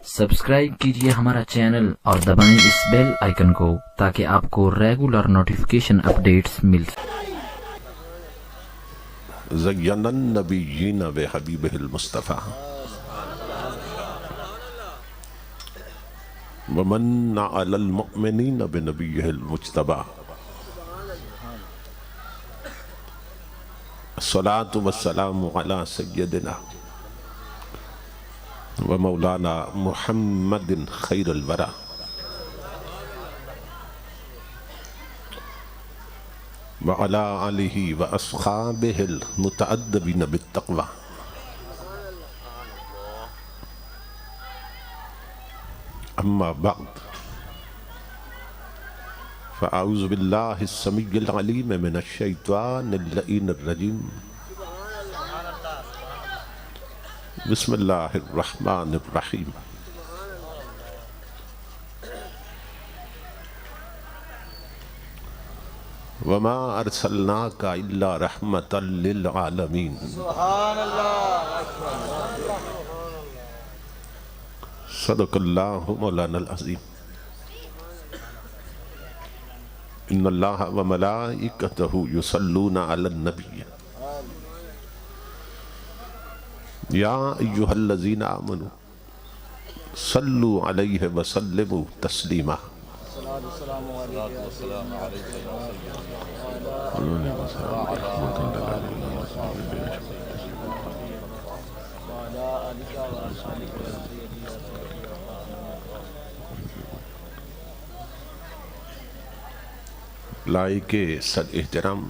Subscribe کیجیے ہمارا channel اور دبائیں اس بیل آئیکن کو تاکہ آپ کو ریگولر نوٹیفیکیشن اپڈیٹس مل سکیں۔ زین النبیین بحبیبہ المصطفیٰ ومن علی المؤمنین بنبیہ المجتبیٰ الصلاة والسلام علی سیدنا ومولانا محمد خیر الورى وعلى آلہ واصحابہ المتأدبین بالتقوی اما بعد فاعوذ باللہ السمیع العلیم من الشیطان اللعین الرجیم بسم اللہ الرحمن الرحیم وما ارسلناک الا رحمتا للعالمین صدق اللہ مولانا العظیم ان اللہ وملائکتہ یصلون علی النبی یا ایہا الذین آمنوا صلوا علیہ وسلموا تسلیما لائق صد احترام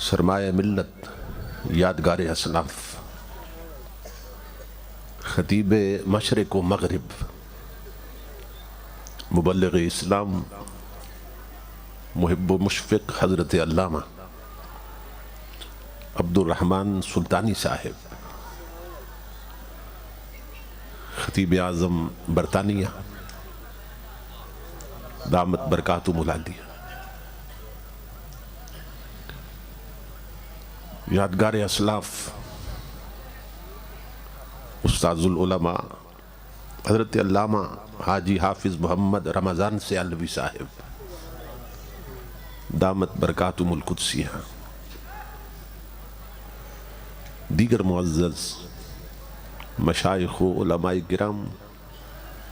سرمایہ ملت یادگار اسلاف خطیب مشرق و مغرب مبلغ اسلام محب و مشفق حضرت علامہ عبد الرحمن سلطانی صاحب خطیب اعظم برطانیہ دامت برکاتہم العالیہ یادگار اسلاف استاذ العلماء حضرت علامہ حاجی حافظ محمد رمضان سیالوی صاحب دامت برکاتہم القدسیہ دیگر معزز مشائخ و علماء کرام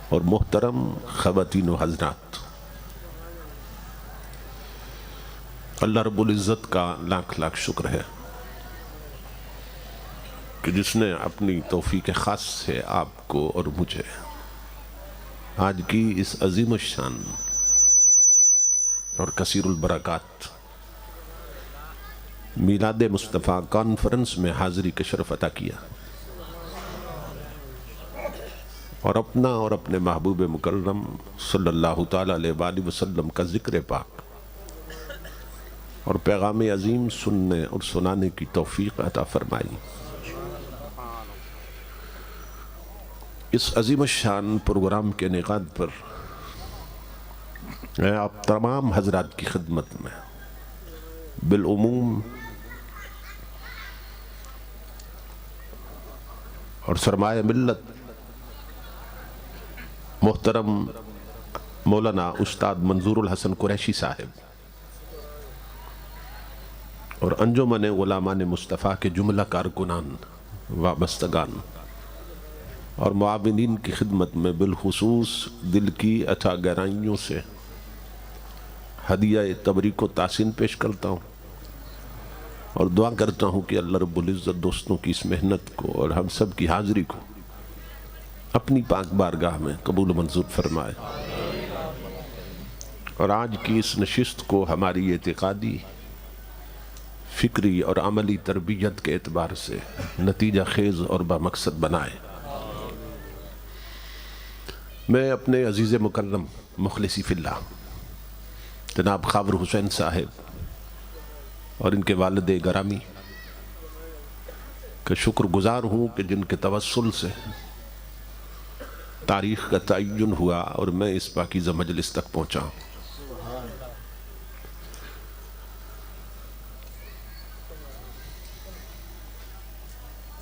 اور محترم خواتین و حضرات، اللہ رب العزت کا لاکھ لاکھ شکر ہے کہ جس نے اپنی توفیق خاص سے آپ کو اور مجھے آج کی اس عظیم الشان اور کثیر البرکات میلاد مصطفیٰ کانفرنس میں حاضری کا شرف عطا کیا اور اپنا اور اپنے محبوب مکرم صلی اللہ تعالیٰ علیہ وآلہ وسلم کا ذکر پاک اور پیغام عظیم سننے اور سنانے کی توفیق عطا فرمائی۔ اس عظیم الشان پروگرام کے انعقاد پر میں آپ تمام حضرات کی خدمت میں بالعموم اور سرمایہ ملت محترم مولانا استاد منظور الحسن قریشی صاحب اور انجمن غلامان مصطفیٰ کے جملہ کارکنان وابستگان اور معاونین کی خدمت میں بالخصوص دل کی اتھا گہرائیوں سے ہدیہ تبریک و تحسین پیش کرتا ہوں اور دعا کرتا ہوں کہ اللہ رب العزت دوستوں کی اس محنت کو اور ہم سب کی حاضری کو اپنی پاک بارگاہ میں قبول منظور فرمائے اور آج کی اس نشست کو ہماری اعتقادی فکری اور عملی تربیت کے اعتبار سے نتیجہ خیز اور بامقصد بنائے۔ میں اپنے عزیز مکرم مخلصی فی اللہ جناب خاور حسین صاحب اور ان کے والد گرامی کا شکر گزار ہوں کہ جن کے توسل سے تاریخ کا تعین ہوا اور میں اس پاکیزہ مجلس تک پہنچا ہوں۔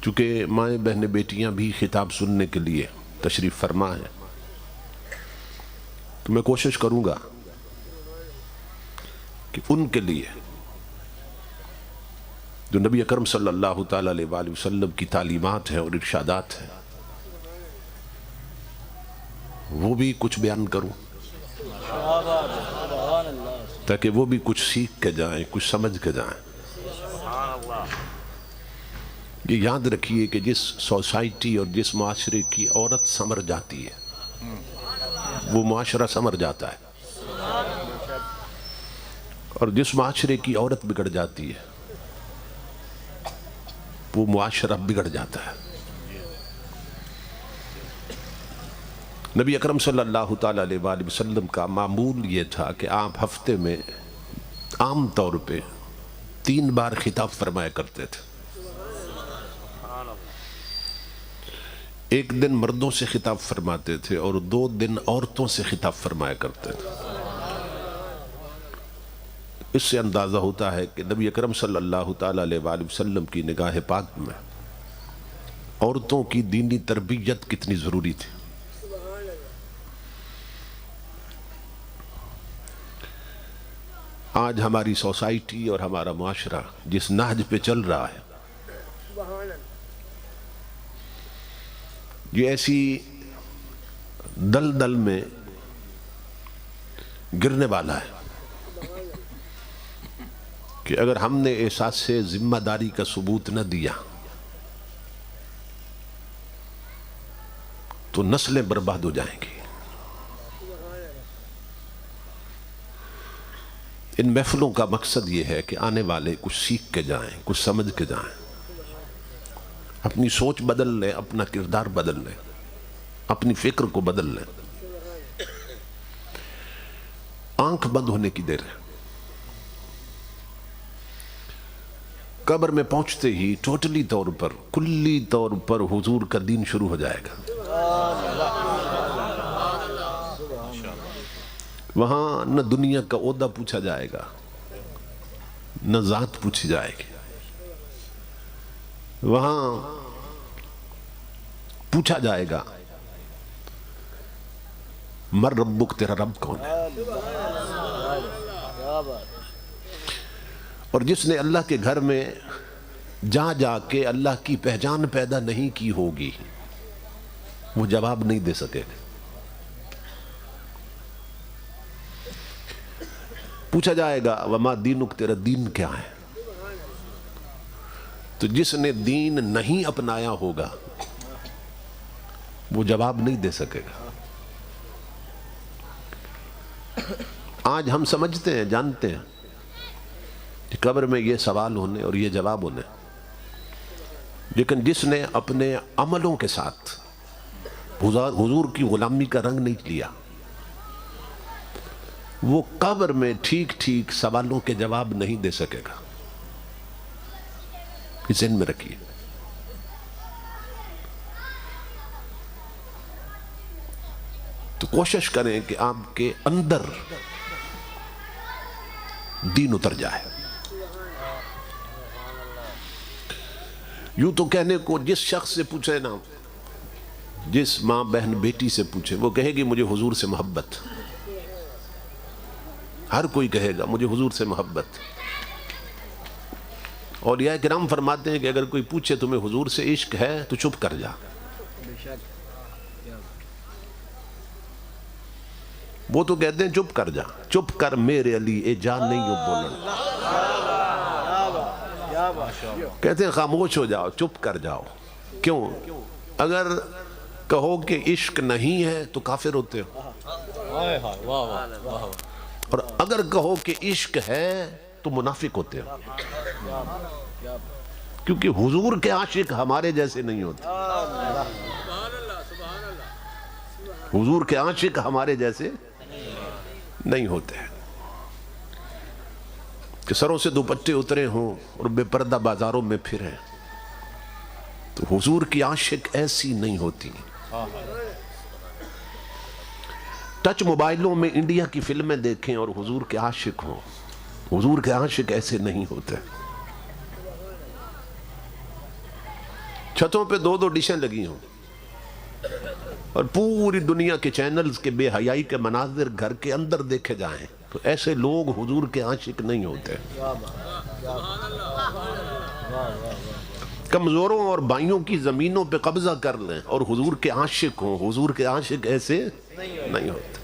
چونکہ مائیں بہنیں بیٹیاں بھی خطاب سننے کے لیے تشریف فرما ہیں، تو میں کوشش کروں گا کہ ان کے لیے جو نبی اکرم صلی اللہ تعالیٰ علیہ وآلہ وسلم کی تعلیمات ہیں اور ارشادات ہیں وہ بھی کچھ بیان کروں، تاکہ وہ بھی کچھ سیکھ کے جائیں، کچھ سمجھ کے جائیں۔ یہ یاد رکھیے کہ جس سوسائٹی اور جس معاشرے کی عورت سنور جاتی ہے وہ معاشرہ سنور جاتا ہے، اور جس معاشرے کی عورت بگڑ جاتی ہے وہ معاشرہ بگڑ جاتا ہے۔ نبی اکرم صلی اللہ تعالیٰ علیہ وآلہ وسلم کا معمول یہ تھا کہ آپ ہفتے میں عام طور پہ 3 بار خطاب فرمایا کرتے تھے۔ ایک دن مردوں سے خطاب فرماتے تھے اور 2 دن عورتوں سے خطاب فرمایا کرتے تھے۔ اس سے اندازہ ہوتا ہے کہ نبی اکرم صلی اللہ تعالیٰ علیہ وآلہ وسلم کی نگاہ پاک میں عورتوں کی دینی تربیت کتنی ضروری تھی۔ آج ہماری سوسائٹی اور ہمارا معاشرہ جس نہج پہ چل رہا ہے یہ ایسی دلدل میں گرنے والا ہے کہ اگر ہم نے احساس سے ذمہ داری کا ثبوت نہ دیا تو نسلیں برباد ہو جائیں گی۔ ان محفلوں کا مقصد یہ ہے کہ آنے والے کچھ سیکھ کے جائیں، کچھ سمجھ کے جائیں، اپنی سوچ بدل لیں، اپنا کردار بدل لیں، اپنی فکر کو بدل لیں۔ آنکھ بند ہونے کی دیر ہے۔ قبر میں پہنچتے ہی ٹوٹلی طور پر، کلی طور پر حضور کا دین شروع ہو جائے گا۔ وہاں نہ دنیا کا عہدہ پوچھا جائے گا، نہ ذات پوچھی جائے گی۔ وہاں پوچھا جائے گا مر ربک، تیرا رب کون ہے؟ اور جس نے اللہ کے گھر میں جا جا کے اللہ کی پہچان پیدا نہیں کی ہوگی وہ جواب نہیں دے سکے گا۔ پوچھا جائے گا وما دینک، تیرا دین کیا ہے؟ تو جس نے دین نہیں اپنایا ہوگا وہ جواب نہیں دے سکے گا۔ آج ہم سمجھتے ہیں، جانتے ہیں کہ قبر میں یہ سوال ہونے اور یہ جواب ہونے، لیکن جس نے اپنے عملوں کے ساتھ حضور کی غلامی کا رنگ نہیں لیا وہ قبر میں ٹھیک ٹھیک سوالوں کے جواب نہیں دے سکے گا۔ یہ ذہن میں رکھیے۔ تو کوشش کریں کہ آپ کے اندر دین اتر جائے۔ یوں تو کہنے کو جس شخص سے پوچھے نا، جس ماں بہن بیٹی سے پوچھے وہ کہے گی مجھے حضور سے محبت، ہر کوئی کہے گا مجھے حضور سے محبت۔ اور یہ کرام فرماتے ہیں کہ اگر کوئی پوچھے تمہیں حضور سے عشق ہے تو چپ کر جا۔ وہ تو کہتے ہیں چپ کر جا، چپ کر میرے علی اے جان نہیں ہو بولنا، کہتے ہیں خاموش ہو جاؤ، چپ کر جاؤ۔ کیوں؟ اگر کہو کہ عشق نہیں ہے تو کافر ہوتے ہو، اور اگر کہو کہ عشق ہے تو منافق ہوتے ہو، کیونکہ حضور کے عاشق ہمارے جیسے نہیں ہوتے، حضور کے عاشق ہمارے جیسے نہیں ہوتے ہیں کہ سروں سے دوپٹے اترے ہوں اور بے پردہ بازاروں میں پھریں، تو حضور کی عاشق ایسی نہیں ہوتی۔ ٹچ موبائلوں میں انڈیا کی فلمیں دیکھیں اور حضور کے عاشق ہوں، حضور کے عاشق ایسے نہیں ہوتے۔ چھتوں پہ 2 ڈشیں لگی ہوں اور پوری دنیا کے چینلز کے بے حیائی کے مناظر گھر کے اندر دیکھے جائیں تو ایسے لوگ حضور کے عاشق نہیں ہوتے. کمزوروں اور بھائیوں کی زمینوں پہ قبضہ کر لیں اور حضور کے عاشق ہوں. حضور کے عاشق ایسے نہیں ہوتے.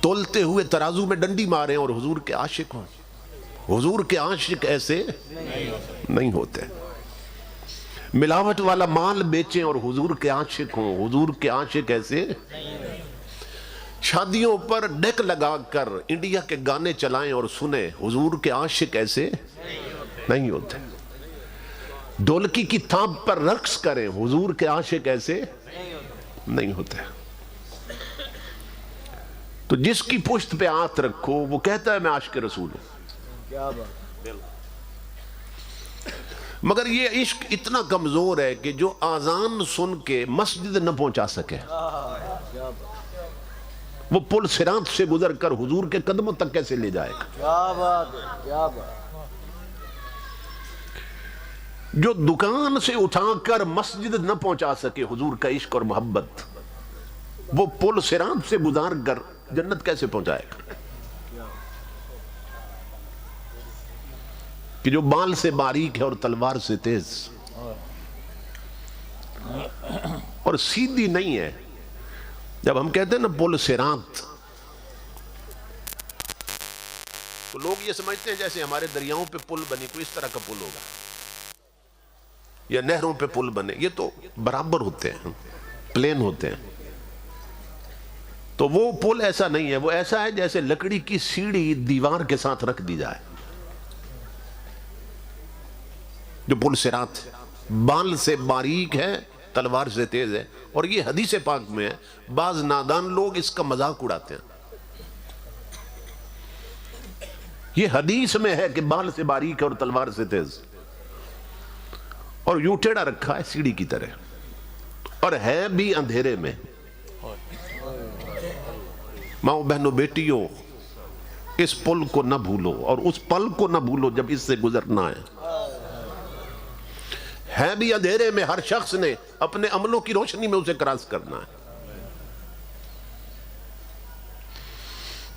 تولتے ہوئے ترازو میں ڈنڈی ماریں اور حضور کے عاشق ہوں. حضور کے عاشق ایسے نہیں ہوتے. ملاوٹ والا مال بیچیں اور حضور کے عاشق ہوں. حضور کے عاشق ایسے. شادیوں پر ڈیک لگا کر انڈیا کے گانے چلائیں اور سنیں. حضور کے عاشق ایسے نہیں ہوتے. ڈھولکی کی تھاپ پر رقص کریں. حضور کے عاشق ایسے نہیں ہوتے. تو جس کی پشت پہ ہاتھ رکھو وہ کہتا ہے میں عاشق رسول ہوں. مگر یہ عشق اتنا کمزور ہے کہ جو آذان سن کے مسجد نہ پہنچا سکے وہ پل صراط سے گزر کر حضور کے قدموں تک کیسے لے جائے گا. کیا بات ہے، کیا بات. جو دکان سے اٹھا کر مسجد نہ پہنچا سکے حضور کا عشق اور محبت وہ پل صراط سے گزار کر جنت کیسے پہنچائے گا. کہ جو بال سے باریک ہے اور تلوار سے تیز اور سیدھی نہیں ہے. جب ہم کہتے ہیں نا پل صراط تو لوگ یہ سمجھتے ہیں جیسے ہمارے دریاؤں پہ پل بنے کوئی اس طرح کا پل ہوگا یا نہروں پہ پل بنے. یہ تو برابر ہوتے ہیں، پلین ہوتے ہیں. تو وہ پل ایسا نہیں ہے. وہ ایسا ہے جیسے لکڑی کی سیڑھی دیوار کے ساتھ رکھ دی جائے. جو پل صراط بال سے باریک ہے تلوار سے تیز ہے. اور یہ حدیث پاک میں ہے. بعض نادان لوگ اس کا مذاق اڑاتے ہیں. یہ حدیث میں ہے کہ بال سے باریک ہے اور تلوار سے تیز اور یوں ٹیڑھا رکھا ہے سیڑھی کی طرح اور ہے بھی اندھیرے میں. ماؤں بہنوں بیٹیوں اس پل کو نہ بھولو اور اس پل کو نہ بھولو جب اس سے گزرنا ہے بھی اندھیرے میں. ہر شخص نے اپنے عملوں کی روشنی میں اسے کراس کرنا ہے.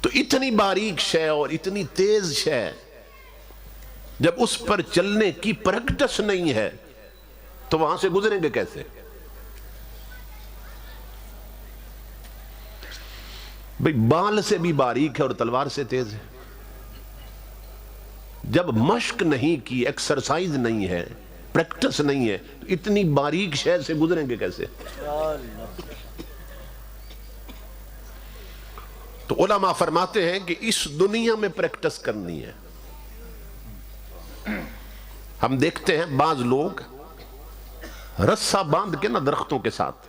تو اتنی باریک شے اور اتنی تیز شے جب اس پر چلنے کی پریکٹس نہیں ہے تو وہاں سے گزریں گے کیسے. بھئی بال سے بھی باریک ہے اور تلوار سے تیز ہے. جب مشق نہیں کی، ایکسرسائز نہیں ہے، پریکٹس نہیں ہے تو اتنی باریک شے سے گزریں گے کیسے. تو علماء فرماتے ہیں کہ اس دنیا میں پریکٹس کرنی ہے. ہم دیکھتے ہیں بعض لوگ رسہ باندھ کے نا درختوں کے ساتھ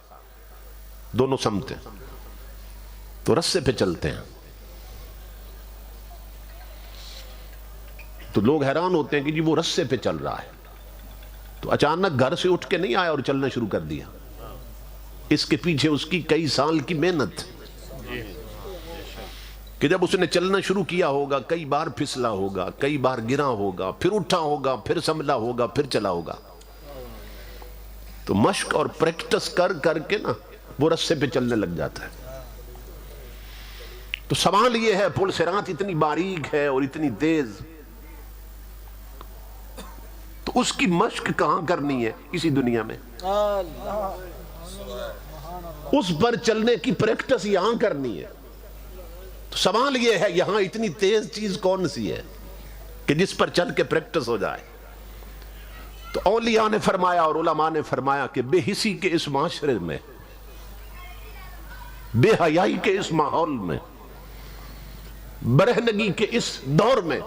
دونوں سمتیں تو رسے پہ چلتے ہیں. تو لوگ حیران ہوتے ہیں کہ جی وہ رسے پہ چل رہا ہے. تو اچانک گھر سے اٹھ کے نہیں آیا اور چلنا شروع کر دیا. اس کے پیچھے اس کی کئی سال کی محنت کہ جب اس نے چلنا شروع کیا ہوگا کئی بار پھسلا ہوگا، کئی بار گرا ہوگا، پھر اٹھا ہوگا، پھر سنبھلا ہوگا، پھر چلا ہوگا. تو مشق اور پریکٹس کر کر کے نا وہ رسے پہ چلنے لگ جاتا ہے. تو سوال یہ ہے پل صراط اتنی باریک ہے اور اتنی تیز تو اس کی مشق کہاں کرنی ہے اسی دنیا میں. اس پر چلنے کی پریکٹس یہاں کرنی ہے. تو سوال یہ ہے یہاں اتنی تیز چیز کون سی ہے کہ جس پر چل کے پریکٹس ہو جائے. تو اولیاء نے فرمایا اور علماء نے فرمایا کہ بے حسی کے اس معاشرے میں، بے حیائی کے اس ماحول میں، برہنگی کے اس دور میں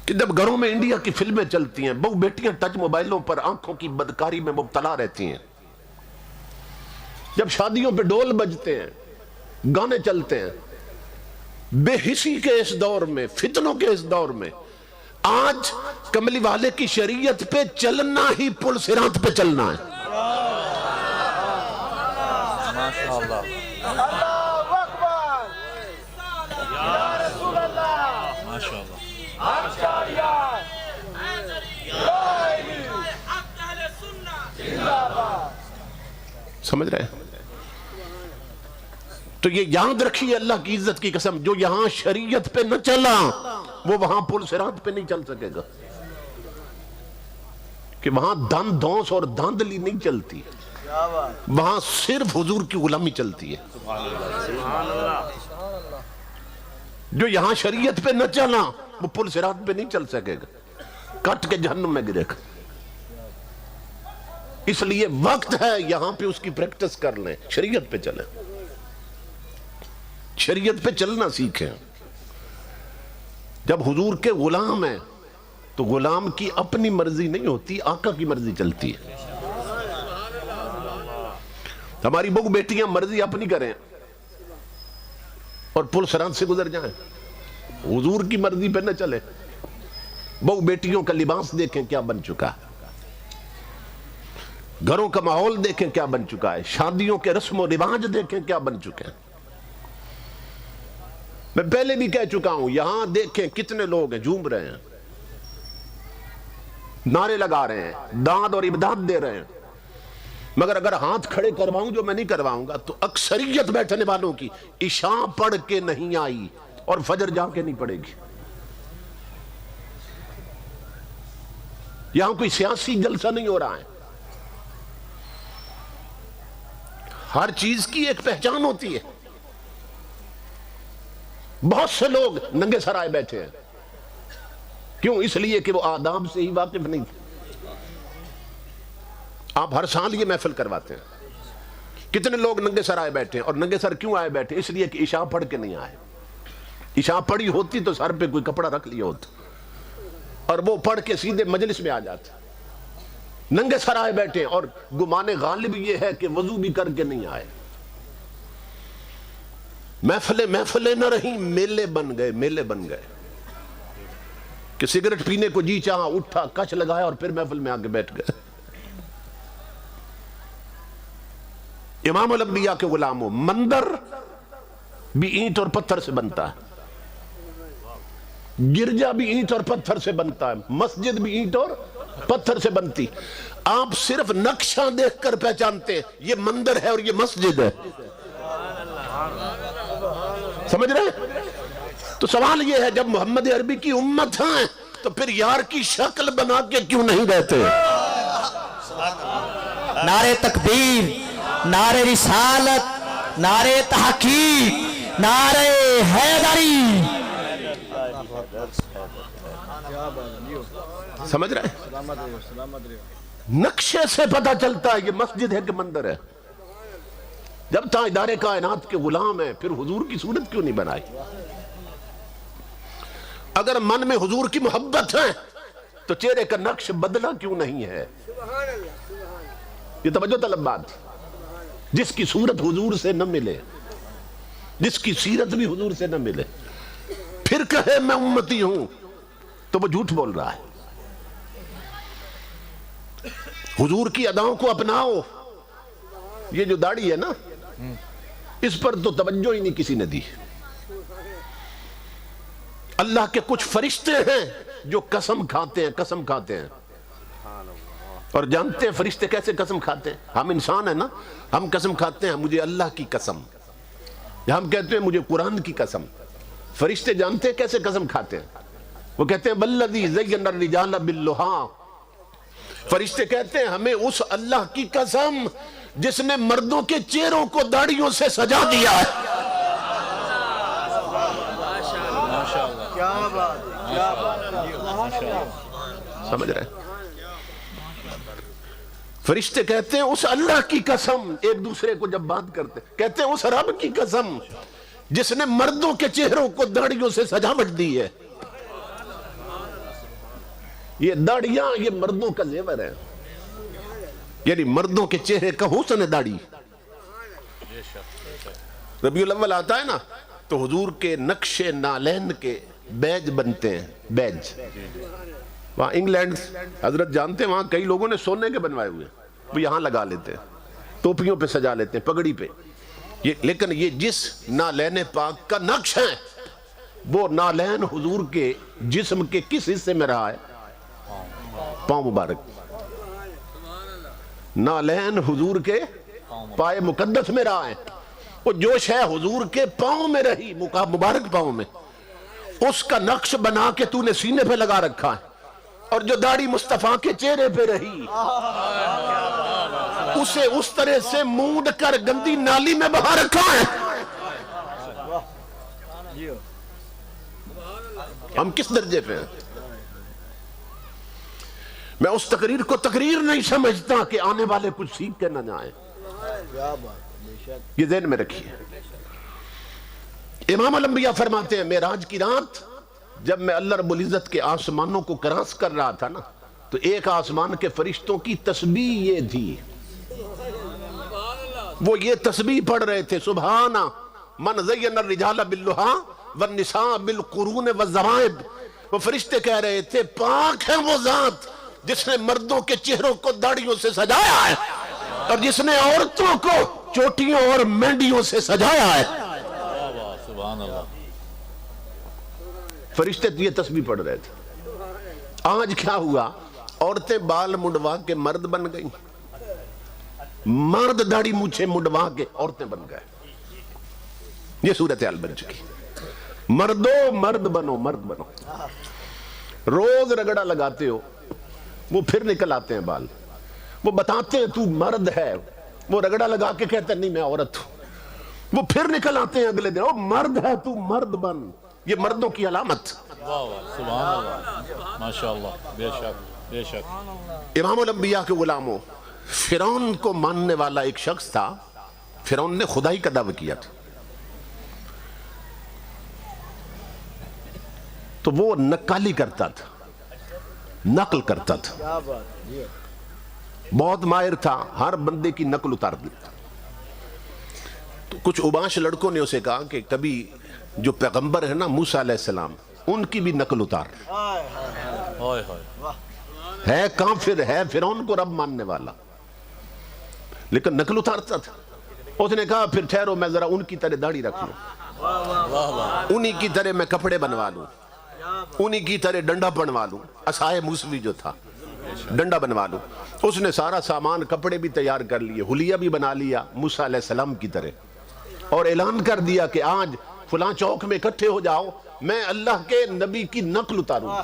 کہ جب گھروں میں انڈیا کی فلمیں چلتی ہیں بہو بیٹیاں ٹچ موبائلوں پر آنکھوں کی بدکاری میں مبتلا رہتی ہیں، جب شادیوں پہ ڈول بجتے ہیں، گانے چلتے ہیں، بے حسی کے اس دور میں، فتنوں کے اس دور میں آج کملی والے کی شریعت پہ چلنا ہی پل صراط پہ چلنا ہے. ماشاءاللہ. سمجھ رہے ہیں؟ تو یہ یاد رکھیے اللہ کی عزت کی قسم، جو یہاں شریعت پہ نہ چلا وہ وہاں پل صراط پہ نہیں چل سکے گا، کہ وہاں دند دھونس اور دھاندلی نہیں چلتی، وہاں صرف حضور کی غلامی چلتی ہے۔ جو یہاں شریعت پہ نہ چلا وہ پل صراط پہ نہیں چل سکے گا، کٹ کے جہنم میں گرے گا۔ اس لیے وقت ہے یہاں پہ اس کی پریکٹس کر لیں، شریعت پہ چلیں، شریعت پہ چلنا سیکھیں۔ جب حضور کے غلام ہیں تو غلام کی اپنی مرضی نہیں ہوتی، آقا کی مرضی چلتی ہے۔ ہماری بہو بیٹیاں مرضی اپنی کریں اور پل صراط سے گزر جائیں، حضور کی مرضی پہ نہ چلے۔ بہو بیٹیوں کا لباس دیکھیں کیا بن چکا ہے، گھروں کا ماحول دیکھیں کیا بن چکا ہے، شادیوں کے رسم و رواج دیکھیں کیا بن چکے ہیں۔ میں پہلے بھی کہہ چکا ہوں، یہاں دیکھیں کتنے لوگ ہیں جھوم رہے ہیں، نعرے لگا رہے ہیں، داد اور امداد دے رہے ہیں، مگر اگر ہاتھ کھڑے کرواؤں جو میں نہیں کرواؤں گا تو اکثریت بیٹھنے والوں کی عشاء پڑھ کے نہیں آئی اور فجر جا کے نہیں پڑے گی۔ یہاں کوئی سیاسی جلسہ نہیں ہو رہا ہے، ہر چیز کی ایک پہچان ہوتی ہے۔ بہت سے لوگ ننگے سر آئے بیٹھے ہیں، کیوں؟ اس لیے کہ وہ آداب سے ہی واقف نہیں تھے۔ آپ ہر سال یہ محفل کرواتے ہیں، کتنے لوگ ننگے سر آئے بیٹھے ہیں، اور ننگے سر کیوں آئے بیٹھے؟ اس لیے کہ عشاء پڑھ کے نہیں آئے۔ عشاء پڑھی ہوتی تو سر پہ کوئی کپڑا رکھ لیا ہوتا اور وہ پڑھ کے سیدھے مجلس میں آ جاتے۔ ننگے سر آئے بیٹھے اور گمان غالب یہ ہے کہ وضو بھی کر کے نہیں آئے۔ محفلیں نہ رہیں، میلے بن گئے، میلے بن گئے کہ سگریٹ پینے کو جی چاہا، اٹھا کچھ لگایا اور پھر محفل میں آ کے بیٹھ گئے۔ امام الانبیاء کے غلاموں، مندر بھی اینٹ اور پتھر سے بنتا ہے، گرجا بھی اینٹ اور پتھر سے بنتا ہے، مسجد بھی اینٹ اور پتھر سے بنتی۔ آپ صرف نقشہ دیکھ کر پہچانتے ہیں یہ مندر ہے اور یہ مسجد ہے، سمجھ رہے؟ تو سوال یہ ہے، جب محمد عربی کی امت ہیں تو پھر یار کی شکل بنا کے کیوں نہیں رہتے؟ نعرے تکبیر، نعرے رسالت، نعرے تحقیق، نعرے حیدری۔ سمجھ رہے ہیں؟ نقشے سے پتہ چلتا ہے یہ مسجد ہے کہ مندر ہے۔ جب تاجدار کائنات کے غلام ہیں پھر حضور کی صورت کیوں نہیں بنائی؟ اگر من میں حضور کی محبت ہے تو چہرے کا نقش بدلا کیوں نہیں ہے؟ یہ توجہ طلب بات۔ جس کی صورت حضور سے نہ ملے، جس کی سیرت بھی حضور سے نہ ملے، پھر کہے میں امتی ہوں تو وہ جھوٹ بول رہا ہے۔ حضور کی اداؤں کو اپناؤ۔ یہ جو داڑھی ہے نا، اس پر تو توجہ ہی نہیں کسی نے دی۔ اللہ کے کچھ فرشتے ہیں جو قسم کھاتے ہیں، قسم کھاتے ہیں، اور جانتے ہیں فرشتے کیسے قسم کھاتے ہیں؟ ہم انسان ہیں نا، ہم قسم کھاتے ہیں مجھے اللہ کی قسم، یا ہم کہتے ہیں مجھے قرآن کی قسم۔ فرشتے جانتے ہیں کیسے قسم کھاتے ہیں؟ وہ کہتے ہیں بلذی زین الرجال باللہا۔ فرشتے کہتے ہیں ہمیں اس اللہ کی قسم جس نے مردوں کے چہروں کو داڑھیوں سے سجا دیا ہے۔ سمجھ رہے ہیں؟ فرشتے کہتے ہیں اس اللہ کی قسم، ایک دوسرے کو جب بات کرتے کہتے ہیں اس رب کی قسم جس نے مردوں کے چہروں کو داڑھیوں سے سجاوٹ دی ہے۔ یہ داڑیاں یہ مردوں کا زیور ہے، یعنی مردوں کے چہرے کا حسن ہے داڑھی۔ ربیع الاول آتا ہے نا تو حضور کے نقش نالین کے بیج بنتے ہیں، بیج۔ وہاں انگلینڈ حضرت جانتے ہیں، وہاں کئی لوگوں نے سونے کے بنوائے ہوئے، وہ یہاں لگا لیتے ہیں، ٹوپیوں پہ سجا لیتے ہیں، پگڑی پہ۔ لیکن یہ جس نالین پاک کا نقش ہے وہ نالین حضور کے جسم کے کس حصے میں رہا ہے؟ پاؤں مبارک۔ نالین حضور کے پائے مقدس میں رہا ہے، وہ جو شے حضور کے پاؤں میں رہی، مبارک پاؤں میں، اس کا نقش بنا کے تو نے سینے پہ لگا رکھا ہے، اور جو داڑھی مصطفیٰ کے چہرے پہ رہی اسے اس طرح سے مونڈ کر گندی نالی میں بہا رکھا ہے۔ ہم کس درجے پہ ہیں؟ میں اس تقریر کو تقریر نہیں سمجھتا کہ آنے والے کچھ سیکھ کے نہ جائیں، یہ ذہن میں رکھیے۔ امام الانبیاء فرماتے ہیں معراج کی رات جب میں اللہ رب العزت کے آسمانوں کو کراس کر رہا تھا نا، تو ایک آسمان کے فرشتوں کی تسبیح یہ تھی، وہ یہ تسبیح پڑھ رہے تھے، سبحانہ من زین الرجال باللحا والنساء بالقرون والزوائب۔ وہ فرشتے کہہ رہے تھے پاک ہے وہ ذات جس نے مردوں کے چہروں کو داڑھیوں سے سجایا ہے، اور جس نے عورتوں کو چوٹیوں اور مینڈیوں سے سجایا ہے۔ سبحان اللہ۔ فرشتے یہ تسبیح پڑھ رہے تھے۔ آج کیا ہوا؟ عورتیں بال منڈوا کے مرد بن گئیں، مرد داڑھی مونچھے منڈوا کے عورتیں بن گئے۔ یہ صورتحال بن چکی۔ مردو مرد بنو، مرد بنو۔ روز رگڑا لگاتے ہو، وہ پھر نکل آتے ہیں بال، وہ بتاتے ہیں تو مرد ہے، وہ رگڑا لگا کے کہتے ہیں نہیں میں عورت ہوں، وہ پھر نکل آتے ہیں اگلے دن، او مرد ہے تو مرد بن۔ یہ مردوں کی علامت۔ سبحان اللہ، ماشاءاللہ، بے شک بے شک۔ امام الانبیاء کے غلاموں، فرعون کو ماننے والا ایک شخص تھا، فرعون نے خدائی کا دعویٰ کیا تھا، تو وہ نقالی کرتا تھا، نقل کرتا تھا، بہت ماہر تھا، ہر بندے کی نقل اتار دیتا۔ تو کچھ اوباش لڑکوں نے اسے کہا کہ کبھی جو پیغمبر ہے نا موسیٰ علیہ السلام، ان کی بھی نقل اتار، ہے کافر، ہے فرعون کو رب ماننے والا، لیکن نقل اتارتا تھا۔ اس نے کہا پھر ٹھہرو میں ذرا ان کی طرح داڑھی رکھ لوں، انہی کی طرح میں کپڑے بنوا لوں، انہی کی طرح ڈنڈا بنوا لوں، عصائے موسوی جو تھا ڈنڈا بنوا لوں۔ اس نے سارا سامان، کپڑے بھی تیار کر لیے، حلیہ بھی بنا لیا موسیٰ علیہ السلام کی طرح، اور اعلان کر دیا کہ آج فلاں چوک میں اکٹھے ہو جاؤ، میں اللہ کے نبی کی نقل اتاروں گا۔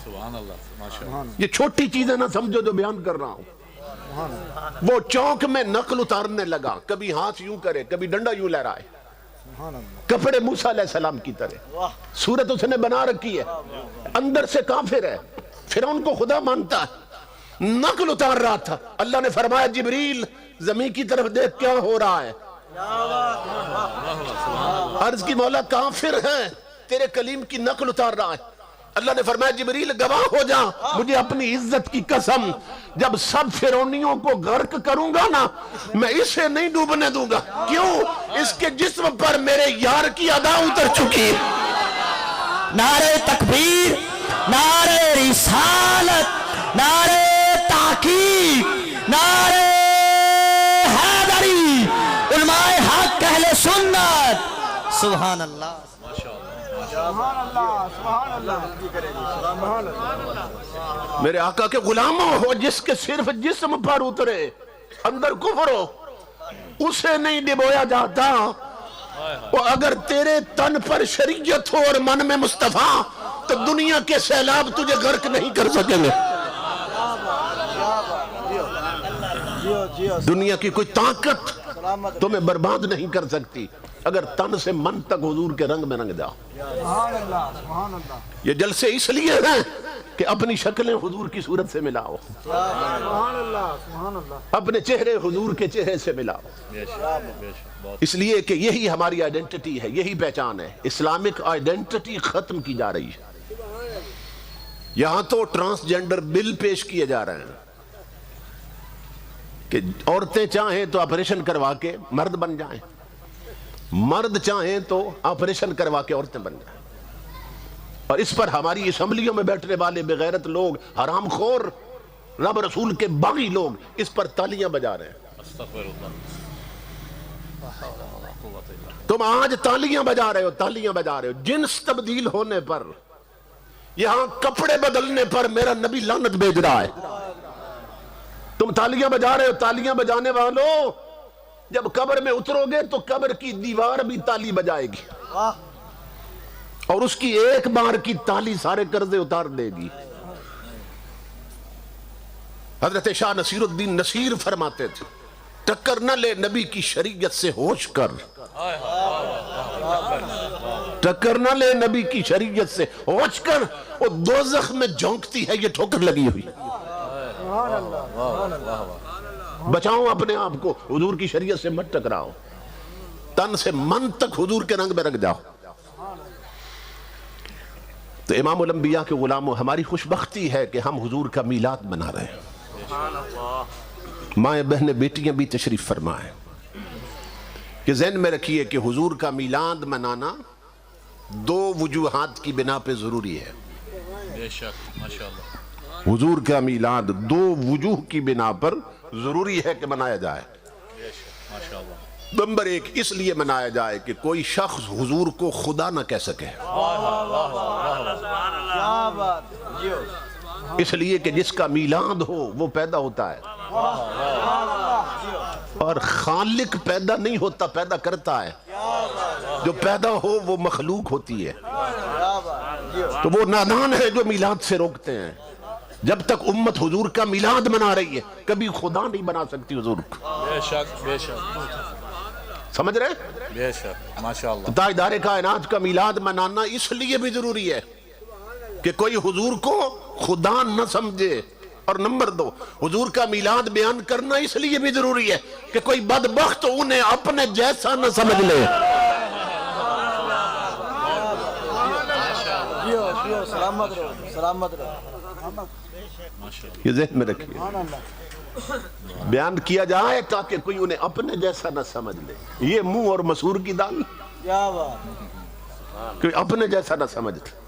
سبحان اللہ، ماشاءاللہ۔ یہ چھوٹی چیزیں نہ سمجھو جو بیان کر رہا ہوں۔ وہ چوک میں نقل اتارنے لگا، کبھی ہاتھ یوں کرے، کبھی ڈنڈا یوں لہرائے، کپڑے موسیٰ علیہ السلام کی طرح، صورت اس نے بنا رکھی ہے، اندر سے کافر ہے، فرعون کو خدا مانتا ہے، نقل اتار رہا تھا۔ اللہ نے فرمایا جبریل زمین کی طرف دیکھ کیا ہو رہا ہے؟ عرض کی مولا کافر ہے، تیرے کلیم کی نقل اتار رہا ہے۔ اللہ نے فرمایا جبریل گواہ ہو جا، مجھے اپنی عزت کی قسم، جب سب فرعونیوں کو غرق کروں گا نا، میں اسے نہیں ڈوبنے دوں گا۔ کیوں؟ اس کے جسم پر میرے یار کی ادا اتر چکی ہے۔ نعرہ تکبیر، نعرہ رسالت، نعرہ تحقیق، نعرہ حیدری، علماء حق اہل سنت۔ سبحان اللہ، میرے آقا کے غلاموں ہو، جس کے صرف جسم پر اترے اندر کفر ہو، اسے نہیں ڈبویا جاتا۔ اور اگر تیرے تن پر شریعت ہو اور من میں مصطفیٰ، تو دنیا کے سیلاب تجھے غرق نہیں کر سکیں گے۔ دنیا کی کوئی طاقت تمہیں برباد نہیں کر سکتی اگر تن سے من تک حضور کے رنگ میں رنگ جاؤ۔ یہ جلسے اس لیے ہیں کہ اپنی شکلیں حضور کی صورت سے ملاؤ، اپنے چہرے حضور کے چہرے سے ملاؤ، اس لیے کہ یہی ہماری آئیڈینٹی ہے، یہی پہچان ہے۔ اسلامک آئیڈینٹی ختم کی جا رہی ہے۔ یہاں تو ٹرانسجینڈر بل پیش کیے جا رہے ہیں کہ عورتیں چاہیں تو آپریشن کروا کے مرد بن جائیں، مرد چاہیں تو آپریشن کروا کے عورتیں بن جائیں، اور اس پر ہماری اسمبلیوں میں بیٹھنے والے بغیرت لوگ، حرام خور، رب رسول کے باغی لوگ اس پر تالیاں بجا رہے ہیں۔ استغفر اللہ۔ تم آج تالیاں بجا رہے ہو، تالیاں بجا رہے ہو، جنس تبدیل ہونے پر، یہاں کپڑے بدلنے پر میرا نبی لعنت بھیج رہا ہے۔ تم تالیاں بجا رہے ہو، تالیاں بجانے والوں جب قبر میں اترو گے تو قبر کی دیوار بھی تالی بجائے گی اور اس کی ایک بار کی تالی سارے قرضے اتار دے گی۔ حضرت شاہ نصیر الدین نصیر فرماتے تھے ٹکر نہ لے نبی کی شریعت سے ہوش کر، ٹکر نہ لے نبی کی شریعت سے ہوش کر، وہ دوزخ میں جھونکتی ہے یہ ٹھوکر لگی ہوئی۔ بچاؤ اپنے آپ کو، حضور کی شریعت سے مت ٹکراؤ، تن سے من تک حضور کے رنگ میں رنگ جاؤ۔ تو امام الانبیاء کے غلاموں، ہماری خوش بختی ہے کہ ہم حضور کا میلاد منا رہے ہیں۔ مائیں بہنیں بیٹیاں بھی تشریف فرمائیں کہ ذہن میں رکھیے کہ حضور کا میلاد منانا دو وجوہات کی بنا پہ ضروری ہے۔ بے شک ماشاءاللہ، حضور کا میلاد دو وجوہ کی بنا پر ضروری ہے کہ منایا جائے۔ بے شک ماشاءاللہ۔ نمبر ایک اس لیے منایا جائے کہ کوئی شخص حضور کو خدا نہ کہہ سکے، اس لیے کہ جس کا میلاد ہو وہ پیدا ہوتا ہے، اور خالق پیدا نہیں ہوتا، پیدا کرتا ہے۔ جو پیدا ہو وہ مخلوق ہوتی ہے، تو وہ نادان ہے جو میلاد سے روکتے ہیں۔ جب تک امت حضور کا میلاد منا رہی ہے کبھی خدا نہیں بنا سکتی حضور کو۔ بے شک بے شک سمجھ رہے؟ بے شک ماشاءاللہ۔ تاجدار کائنات کا میلاد منانا اس لیے بھی ضروری ہے کہ کوئی حضور کو خدا نہ سمجھے، اور نمبر دو حضور کا میلاد بیان کرنا اس لیے بھی ضروری ہے کہ کوئی بدبخت انہیں اپنے جیسا نہ سمجھ لے۔ یہ ذہن میں رکھیے، بیان کیا جائے تاکہ کوئی انہیں اپنے جیسا نہ سمجھ لے۔ یہ منہ اور مسور کی دال، کوئی اپنے جیسا نہ سمجھ لے۔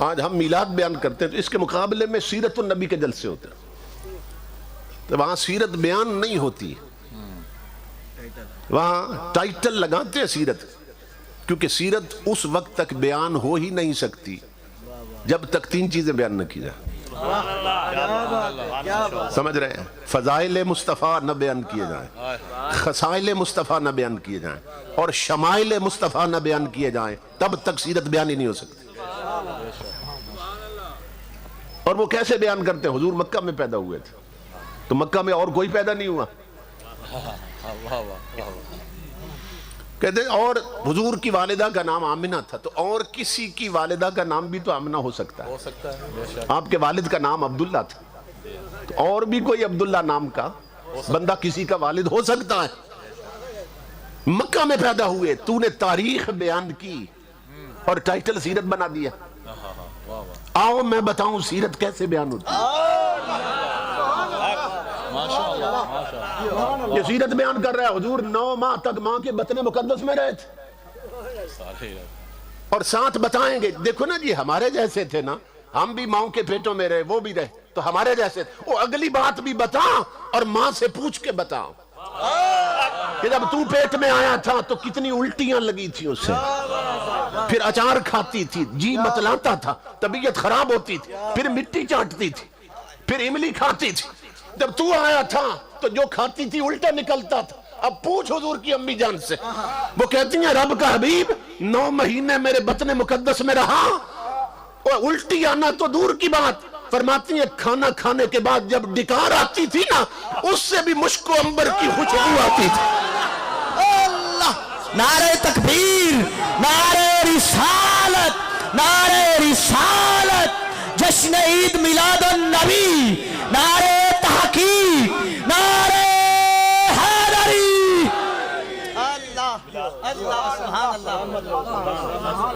آج ہم میلاد بیان کرتے ہیں تو اس کے مقابلے میں سیرت النبی کے جلسے ہوتے ہیں، تو وہاں سیرت بیان نہیں ہوتی، وہاں ٹائٹل لگاتے ہیں سیرت، کیونکہ سیرت اس وقت تک بیان ہو ہی نہیں سکتی جب تک تین چیزیں بیان نہ کی جائیں۔ سمجھ رہے ہیں؟ فضائل مصطفیٰ نہ بیان کیے جائیں، خصائل مصطفیٰ نہ بیان کیے جائیں، اور شمائل مصطفیٰ نہ بیان کیے جائیں، تب تک سیرت بیان ہی نہیں ہو سکتی۔ اور وہ کیسے بیان کرتے ہیں؟ حضور مکہ میں پیدا ہوئے تھے تو مکہ میں اور کوئی پیدا نہیں ہوا، کہتے ہیں اور حضور کی والدہ کا نام آمنہ تھا، تو اور کسی کی والدہ کا نام بھی تو آمنہ ہو سکتا ہے۔ بے شک آپ کے والد کا نام عبداللہ تھا، تو اور بھی کوئی عبداللہ نام کا بندہ کسی کا والد ہو سکتا ہے۔ مکہ میں پیدا ہوئے، تو نے تاریخ بیان کی اور ٹائٹل سیرت بنا دیا۔ آؤ میں بتاؤں سیرت کیسے بیان ہوتی ہے۔ یہ سیرت بیان کر رہا ہے، حضور 9 ماہ تک ماں کے بطن مقدس میں رہے تھے، اور ساتھ بتائیں گے دیکھو نا جی ہمارے جیسے تھے نا، ہم بھی ماں کے پیٹوں میں رہے، وہ بھی رہے، تو ہمارے جیسے وہ اگلی بات بھی بتا اور ماں سے پوچھ کے بتا کہ جب تو پیٹ میں آیا تھا تو کتنی الٹیاں لگی تھی اس سے، پھر اچار کھاتی تھی، جی متلاتا تھا، طبیعت خراب ہوتی تھی، پھر مٹی چاٹتی تھی، پھر املی کھاتی تھی، جب تو آیا تھا تو جو کھاتی تھی الٹا نکلتا تھا۔ اب پوچھ حضور کی امی جان سے، وہ کہتی ہیں رب کا حبیب 9 مہینے میرے بطن مقدس میں رہا، اور الٹی آنا تو دور کی بات، فرماتی ہیں کھانا کھانے کے بعد جب ڈکار آتی تھی نا اس سے بھی مشک و عنبر کی خوشبو آتی تھی۔ اللہ، نعرہ تکبیر، نعرہ رسالت، نعرہ رسالت، جشن عید میلاد النبی، نعرہ تحقیق، نعرہ حیدری۔ اللہ اللہ سبحان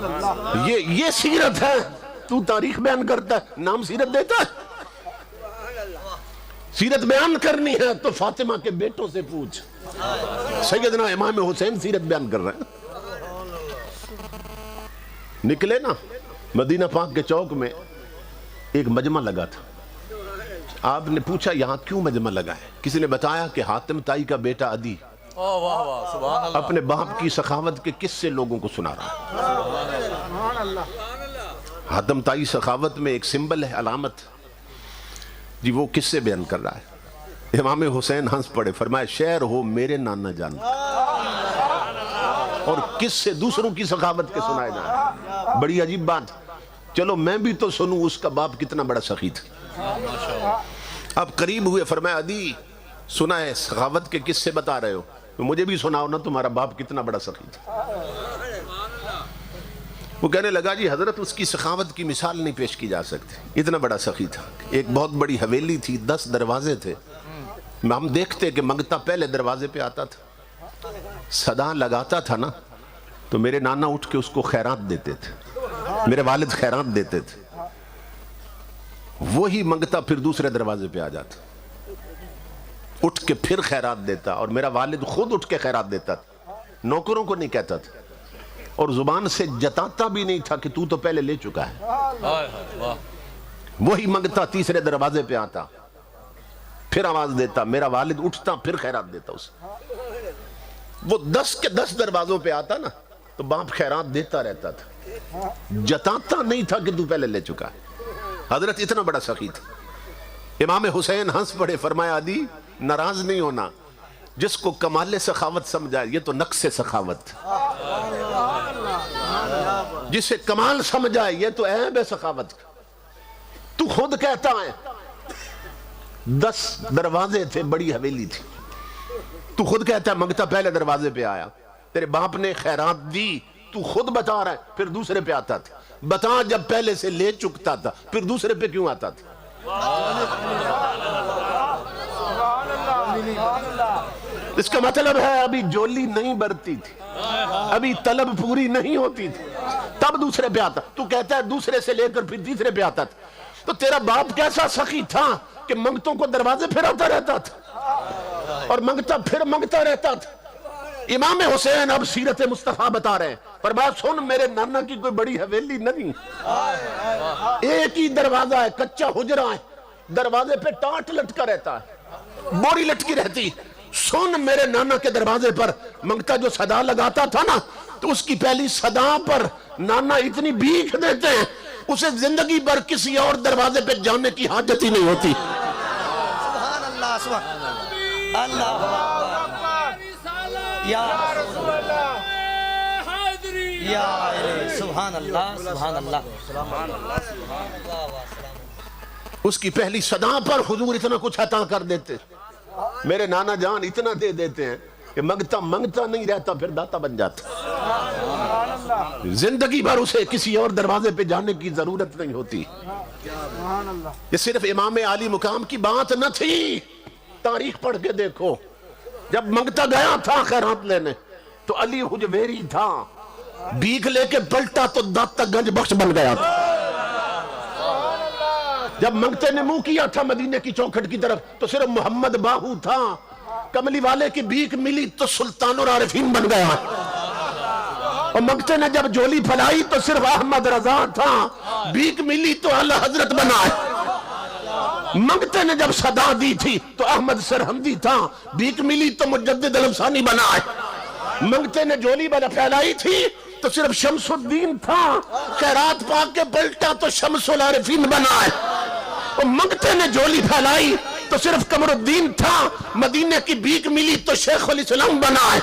اللہ۔ یہ سیرت ہے، تو تاریخ بیان کرتا ہے، نام سیرت دیتا ہے۔ سیرت بیان کرنی ہے تو فاطمہ کے بیٹوں سے پوچھ، سیدنا امام حسین سیرت بیان کر رہے ہیں۔ نکلے نا مدینہ پاک کے چوک میں ایک مجمع لگا تھا، آپ نے پوچھا یہاں کیوں مجمع لگا ہے؟ کسی نے بتایا کہ حاتم تائی کا بیٹا عدی اپنے باپ کی سخاوت کے قصے لوگوں کو سنا رہا ہے۔ حاتم تائی سخاوت میں ایک سمبل ہے، علامت، جی وہ کس سے بیان کر رہا ہے؟ امام حسین ہنس پڑے، فرمایا شعر ہو میرے نانا جان اور کس سے دوسروں کی سخاوت کے سنائے جائیں۔ بڑی عجیب بات، چلو میں بھی تو سنوں اس کا باپ کتنا بڑا سخی تھا۔ اب قریب ہوئے، فرمایا عدی سنا ہے سخاوت کے کس سے بتا رہے ہو؟ تو مجھے بھی سناؤ نا تمہارا باپ کتنا بڑا سخی تھا۔ وہ کہنے لگا جی حضرت اس کی سخاوت کی مثال نہیں پیش کی جا سکتی، اتنا بڑا سخی تھا۔ ایک بہت بڑی حویلی تھی، 10 دروازے تھے، ہم دیکھتے کہ منگتا پہلے دروازے پہ آتا تھا، صدا لگاتا تھا نا تو میرے نانا اٹھ کے اس کو خیرات دیتے تھے، میرے والد خیرات دیتے تھے، وہی منگتا پھر دوسرے دروازے پہ آ جاتا، اٹھ کے پھر خیرات دیتا، اور میرا والد خود اٹھ کے خیرات دیتا تھا، نوکروں کو نہیں کہتا تھا، اور زبان سے جتاتا بھی نہیں تھا کہ تو تو پہلے لے چکا ہے۔ وہی منگتا تیسرے دروازے پہ آتا، پھر آواز دیتا، میرا والد اٹھتا پھر خیرات دیتا اسے۔ وہ 10 کے 10 دروازوں پہ آتا نا تو باپ خیرات دیتا رہتا تھا، جتاتا نہیں تھا کہ تو پہلے لے چکا ہے۔ حضرت اتنا بڑا سخی تھا۔ امام حسین ہنس پڑے، فرمایا عدی ناراض نہیں ہونا، جس کو کمال سخاوت سمجھا یہ تو نقص سخاوت، جسے کمال سمجھا یہ تو عیب ہے سخاوت۔ تو خود کہتا ہے 10 دروازے تھے، بڑی حویلی تھی، تو خود کہتا ہے منگتا پہلے دروازے پہ آیا، تیرے باپ نے خیرات دی، تو خود بتا رہا ہے پھر دوسرے پہ آتا تھا، بتا جب پہلے سے لے چکتا تھا پھر دوسرے پہ کیوں آتا تھا؟ اس کا مطلب ہے ابھی جولی نہیں برتی تھی، ابھی طلب پوری نہیں ہوتی تھی، تب دوسرے پہ آتا۔ تو کہتا ہے دوسرے سے لے کر پھر تیسرے پہ آتا تھا، تو تیرا باپ کیسا سخی تھا کہ منگتوں کو دروازے پھر آتا رہتا تھا اور منگتا پھر منگتا رہتا تھا۔ امام حسین اب سیرت مصطفیٰ بتا رہے ہیں، پر بات سن، میرے نانا کی کوئی بڑی حویلی نہیں، ایک ہی دروازہ ہے، کچا حجرہ ہے، دروازے پہ ٹاٹ لٹکا رہتا ہے، بوری لٹکی رہتی۔ سن، میرے نانا کے دروازے پر منگتا جو صدا لگاتا تھا نا تو اس کی پہلی صدا پر نانا اتنی بھیک دیتے ہیں اسے زندگی بھر کسی اور دروازے پہ جانے کی حاجت ہی نہیں ہوتی۔ سبحان اللہ، سبحان اللہ، یا رسول اللہ، یا سبحان اللہ، سبحان اللہ۔ اس کی پہلی صدا پر حضور اتنا کچھ عطا کر دیتے، میرے نانا جان اتنا دے دیتے ہیں کہ منگتا منگتا نہیں رہتا، پھر داتا بن جاتا، زندگی بھر اسے کسی اور دروازے پہ جانے کی ضرورت نہیں ہوتی۔ یہ صرف امام عالی مقام کی بات نہ تھی، تاریخ پڑھ کے دیکھو، جب منگتا گیا تھا خیرات لینے تو علی حجویری تھا، بھیک لے کے پلٹا تو داتا گنج بخش بن گیا تھا۔ جب منگتے نے منہ کیا تھا مدینے کی چوکھٹ کی طرف تو صرف محمد باہو تھا، کملی والے کی بھیک ملی تو سلطان العارفین بن گیا، اور منگتے نے جب جولی پھیلائی تو صرف احمد رضا تھا، بھیک ملی تو اعلی حضرت بنا ہے۔ منگتے نے جب صدا دی تھی تو احمد سرہندی تھا، بھیک ملی تو مجدد علمسانی بنا ہے۔ منگتے نے جولی پھیلائی تھی تو صرف شمس الدین تھا، خیرات پا کے پلٹا تو شمس العارفین بنا ہے۔ اور منگتے نے جولی پھیلائی تو صرف قمر الدین تھا، مدینے کی بھیک ملی تو شیخ الاسلام بنا ہے۔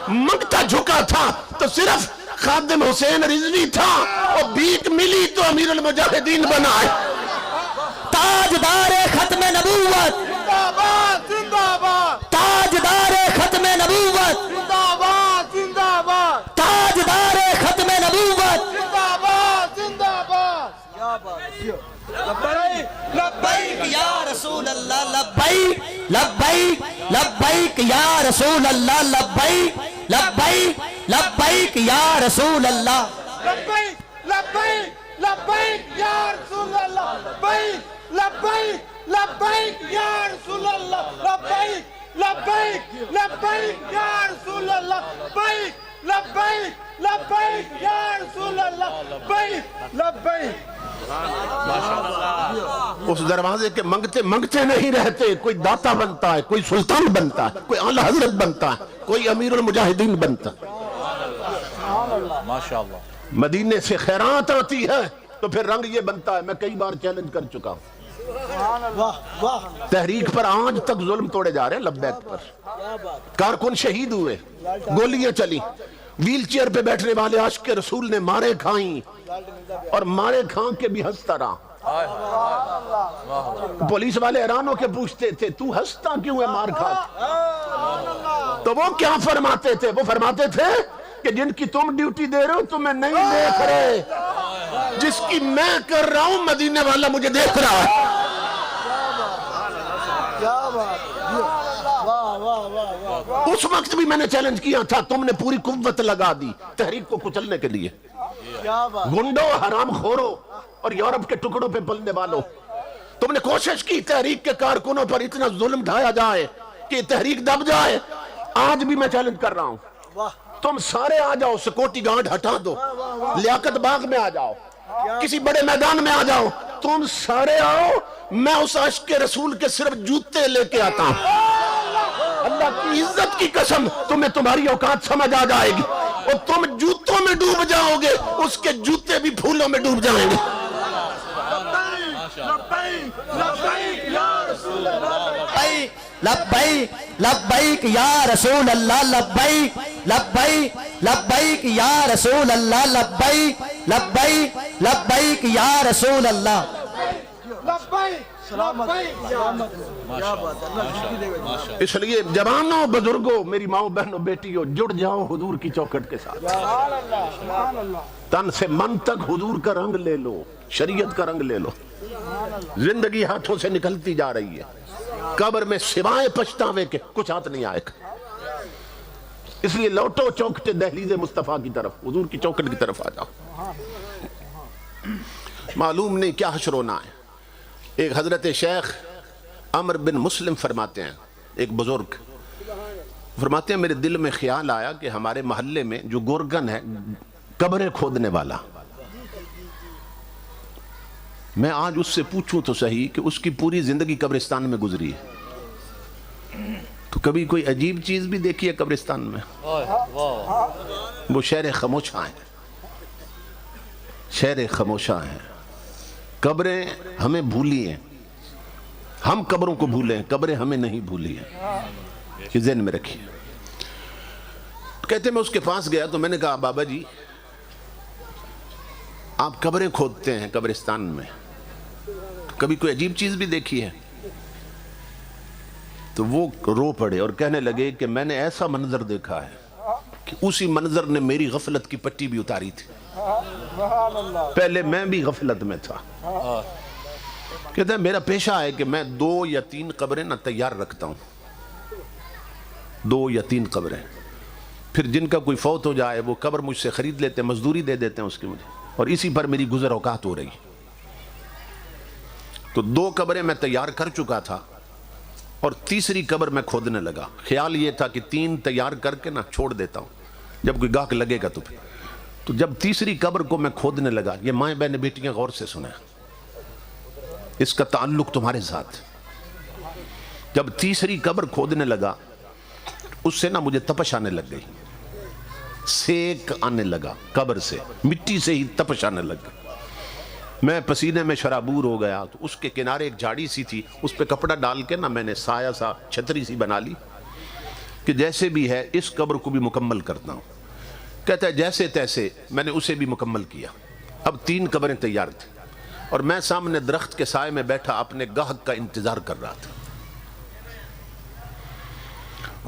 منگتا جھکا تھا تو صرف خادم حسین رضوی تھا، اور بھیک ملی تو امیر المجاہدین بنا ہے۔ تاجدار ختم نبوت، زندہ باد، زندہ باد، تاجدار ختم نبوت، زندہ باد، زندہ باد، تاجدار ختم نبوت، زندہ باد، زندہ باد۔ لبیک لبیک یا رسول اللہ، لبیک لبیک لبیک یا رسول اللہ، لبیک لبیک لبیک یا رسول اللہ، لبیک لبیک لبیک یا رسول اللہ، لبیک لبیک لبیک یا رسول اللہ، لبیک لبیک لبیک یا رسول اللہ، لبیک لبیک لبیک یا رسول اللہ، لبیک لبیک۔ اس دروازے کے منگتے منگتے نہیں رہتے، کوئی داتا بنتا ہے، کوئی سلطان بنتا ہے، کوئی اعلی حضرت بنتا ہے، کوئی امیر المجاہدین بنتا ہے۔ ماشاءاللہ، مدینے سے خیرات آتی ہے تو پھر رنگ یہ بنتا ہے، میں کئی بار چیلنج کر چکا ہوں، تحریک پر آج تک ظلم توڑے جا رہے ہیں، لبیک پر کارکن شہید ہوئے، گولیاں چلی، ویل چیئر پہ بیٹھنے والے عاشق رسول نے مارے کھائیں اور مارے کھان کے بھی ہنستا رہا۔ پولیس والے حیران ہو کے پوچھتے تھے تو ہنستا کیوں ہے مار کھا کے؟ تو وہ کیا فرماتے تھے؟ وہ فرماتے تھے کہ جن کی تم ڈیوٹی دے رہے ہو تمہیں نہیں دیکھ رہے، جس کی میں کر رہا ہوں مدینے والا مجھے دیکھ رہا ہے۔ اس وقت بھی میں نے چیلنج کیا تھا، تم نے پوری قوت لگا دی تحریک کو کچلنے کے لیے۔ گنڈو، حرام خورو اور یورپ کے ٹکڑوں پہ پلنے والوں، تم نے کوشش کی تحریک کے کارکنوں پر اتنا ظلم ڈھایا جائے کہ تحریک دب جائے۔ آج بھی میں چیلنج کر رہا ہوں، تم سارے آ جاؤ، سیکورٹی گارڈ ہٹا دو، لیاقت باغ میں آ جاؤ، کسی بڑے میدان میں آ جاؤ، تم سارے آؤ، میں اس عاشق کے رسول کے صرف جوتے لے کے آتا ہوں۔ اللہ کی عزت کی قسم تمہیں تمہاری اوقات سمجھ آ جائے گی، اور تم جوتوں میں ڈوب جاؤ گے، اس کے جوتے بھی پھولوں میں ڈوب جائیں گے۔ لبیک لبیک یا رسول اللہ، لبیک لبیک لبیک یا رسول اللہ، لبیک لبیک لبیک یا رسول اللہ۔ اس لیے جوانوں، بزرگوں، میری ماؤں بہنوں، بیٹیوں، جڑ جاؤ حضور کی چوکھٹ کے ساتھ، تن سے من تک حضور کا رنگ لے لو، شریعت کا رنگ لے لو۔ زندگی ہاتھوں سے نکلتی جا رہی ہے، قبر میں سوائے پچھتاوے کے کچھ ہاتھ نہیں آئے گا۔ اس لیے لوٹو چوکھٹ دہلیز مصطفیٰ کی طرف، حضور کی چوکھٹ کی طرف آ جاؤ۔ معلوم نہیں کیا حشر ہونا ہے۔ ایک حضرت شیخ عمر بن مسلم فرماتے ہیں، ایک بزرگ فرماتے ہیں، میرے دل میں خیال آیا کہ ہمارے محلے میں جو گورگن ہے، قبریں کھودنے والا، میں آج اس سے پوچھوں تو صحیح کہ اس کی پوری زندگی قبرستان میں گزری ہے، تو کبھی کوئی عجیب چیز بھی دیکھی ہے قبرستان میں؟ وہ شہر خاموشاں ہیں، شہر خاموشاں ہیں۔ قبریں ہمیں بھولی ہیں، ہم قبروں کو بھولیں، قبریں ہمیں نہیں بھولی ہیں، یہ ذہن میں رکھیے۔ کہتے میں اس کے پاس گیا تو میں نے کہا، بابا جی آپ قبریں کھودتے ہیں قبرستان میں، کبھی کوئی عجیب چیز بھی دیکھی ہے؟ تو وہ رو پڑے اور کہنے لگے کہ میں نے ایسا منظر دیکھا ہے کہ اسی منظر نے میری غفلت کی پٹی بھی اتاری تھی، پہلے میں بھی غفلت میں تھا۔ کہتا ہے میرا پیشہ ہے کہ میں 2 یا 3 قبریں نہ تیار رکھتا ہوں، 2 یا 3 قبریں، پھر جن کا کوئی فوت ہو جائے وہ قبر مجھ سے خرید لیتے ہیں، مزدوری دے دیتے ہیں اس کی مجھے، اور اسی پر میری گزر اوقات ہو رہی۔ تو 2 قبریں میں تیار کر چکا تھا اور تیسری قبر میں کھودنے لگا۔ خیال یہ تھا کہ 3 تیار کر کے نہ چھوڑ دیتا ہوں، جب کوئی گاہک لگے گا تو پھر۔ تو جب تیسری قبر کو میں کھودنے لگا، یہ مائیں بہنیں بیٹیاں غور سے سنیں، اس کا تعلق تمہارے ساتھ۔ جب تیسری قبر کھودنے لگا، اس سے نہ مجھے تپش آنے لگ گئی، سیک آنے لگا، قبر سے، مٹی سے ہی تپش آنے لگا، میں پسینے میں شرابور ہو گیا۔ تو اس کے کنارے ایک جھاڑی سی تھی، اس پہ کپڑا ڈال کے نہ میں نے سایہ سا چھتری سی بنا لی کہ جیسے بھی ہے اس قبر کو بھی مکمل کرتا ہوں۔ کہتا ہے جیسے تیسے میں نے اسے بھی مکمل کیا۔ اب 3 قبریں تیار تھیں اور میں سامنے درخت کے سائے میں بیٹھا اپنے گاہک کا انتظار کر رہا تھا۔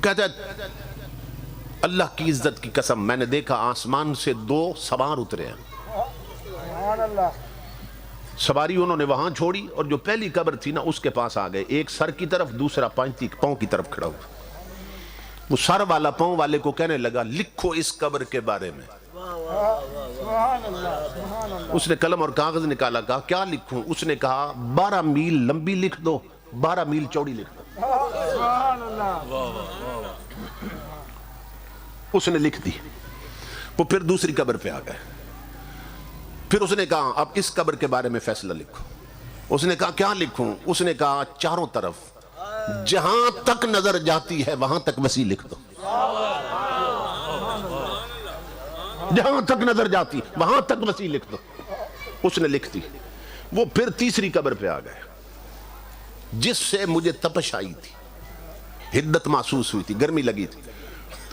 کہتا ہے اللہ کی عزت کی قسم میں نے دیکھا آسمان سے 2 سوار اترے ہیں، سواری انہوں نے وہاں چھوڑی اور جو پہلی قبر تھی نا اس کے پاس آ گئے، ایک سر کی طرف، دوسرا پاؤں کی طرف کھڑا ہوا۔ وہ سر والا پاؤں والے کو کہنے لگا لکھو اس قبر کے بارے میں۔ اس نے قلم اور کاغذ نکالا، کہا کیا لکھوں؟ اس نے کہا 12 میل لمبی لکھ دو، 12 میل چوڑی لکھ دو۔ اس نے لکھ دی۔ وہ پھر دوسری قبر پہ آ گئے، پھر اس نے کہا اب اس قبر کے بارے میں فیصلہ لکھو۔ اس نے کہا کیا لکھوں؟ اس نے کہا چاروں طرف جہاں تک نظر جاتی ہے وہاں تک وسیع لکھ دو، جہاں تک نظر جاتی وہاں تک وسیع لکھ دو۔ اس نے لکھ دی۔ وہ پھر تیسری قبر پہ آ گئے، جس سے مجھے تپش آئی تھی، حدت محسوس ہوئی تھی، گرمی لگی تھی.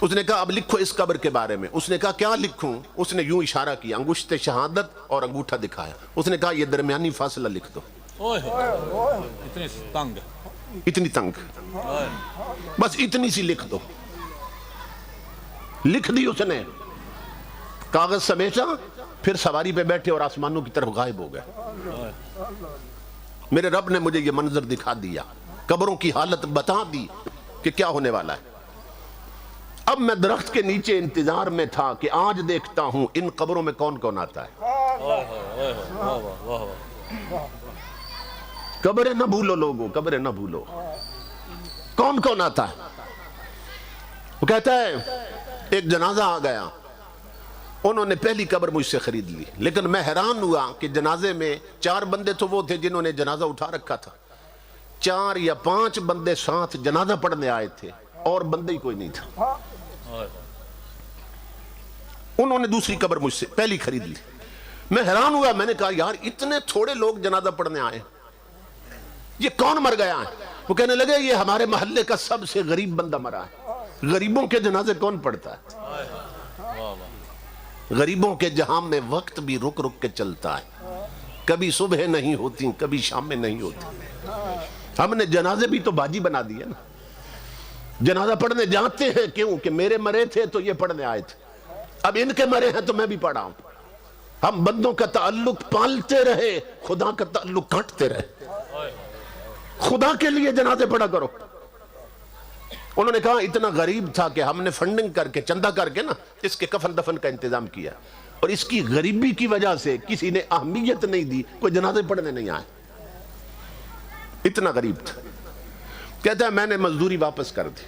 اس نے کہا اب لکھو اس قبر کے بارے میں. اس نے کہا کیا لکھوں؟ اس نے یوں اشارہ کیا، انگشت شہادت اور انگوٹھا دکھایا. اس نے کہا یہ درمیانی فاصلہ لکھ دو. اتنی تنگ، اتنی تنگ، بس اتنی سی لکھ دو. لکھ دی اس نے، کاغذ سمیٹا، پھر سواری پہ بیٹھے اور آسمانوں کی طرف غائب ہو گئے. میرے رب نے مجھے یہ منظر دکھا دیا، قبروں کی حالت بتا دی کہ کیا ہونے والا ہے. اب میں درخت کے نیچے انتظار میں تھا کہ آج دیکھتا ہوں ان قبروں میں کون کون آتا ہے. قبریں نہ بھولو لوگوں، قبریں نہ بھولو. کون کون آتا ہے؟ وہ کہتا ہے ایک جنازہ آ گیا، انہوں نے پہلی قبر مجھ سے خرید لی، لیکن میں حیران ہوا کہ جنازے میں 4 بندے تو وہ تھے جنہوں نے جنازہ اٹھا رکھا تھا، 4 یا 5 بندے ساتھ جنازہ پڑھنے آئے تھے اور بندے ہی کوئی نہیں تھا. انہوں نے دوسری قبر مجھ سے پہلی خرید لی. میں حیران ہوا، میں نے کہا یار اتنے تھوڑے لوگ جنازہ پڑھنے آئے، یہ کون مر گیا ہے؟ وہ کہنے لگے یہ ہمارے محلے کا سب سے غریب بندہ مرا ہے. غریبوں کے جنازے کون پڑھتا ہے؟ غریبوں کے جہاں میں وقت بھی رک رک کے چلتا ہے، کبھی صبح نہیں ہوتی، کبھی شام میں نہیں ہوتی. ہم نے جنازے بھی تو باجی بنا دیے نا. جنازہ پڑھنے جاتے ہیں کیوں؟ کہ میرے مرے تھے تو یہ پڑھنے آئے تھے، اب ان کے مرے ہیں تو میں بھی پڑھا ہوں. ہم بندوں کا تعلق پالتے رہے، خدا کا تعلق کاٹتے رہے. خدا کے لیے جنازے پڑھا کرو. انہوں نے کہا اتنا غریب تھا کہ ہم نے فنڈنگ کر کے، چندہ کر کے نا اس کے کفن دفن کا انتظام کیا، اور اس کی غریبی کی وجہ سے کسی نے اہمیت نہیں دی، کوئی جنازے پڑھنے نہیں آئے. اتنا غریب تھا. کہتا ہے میں نے مزدوری واپس کر دی.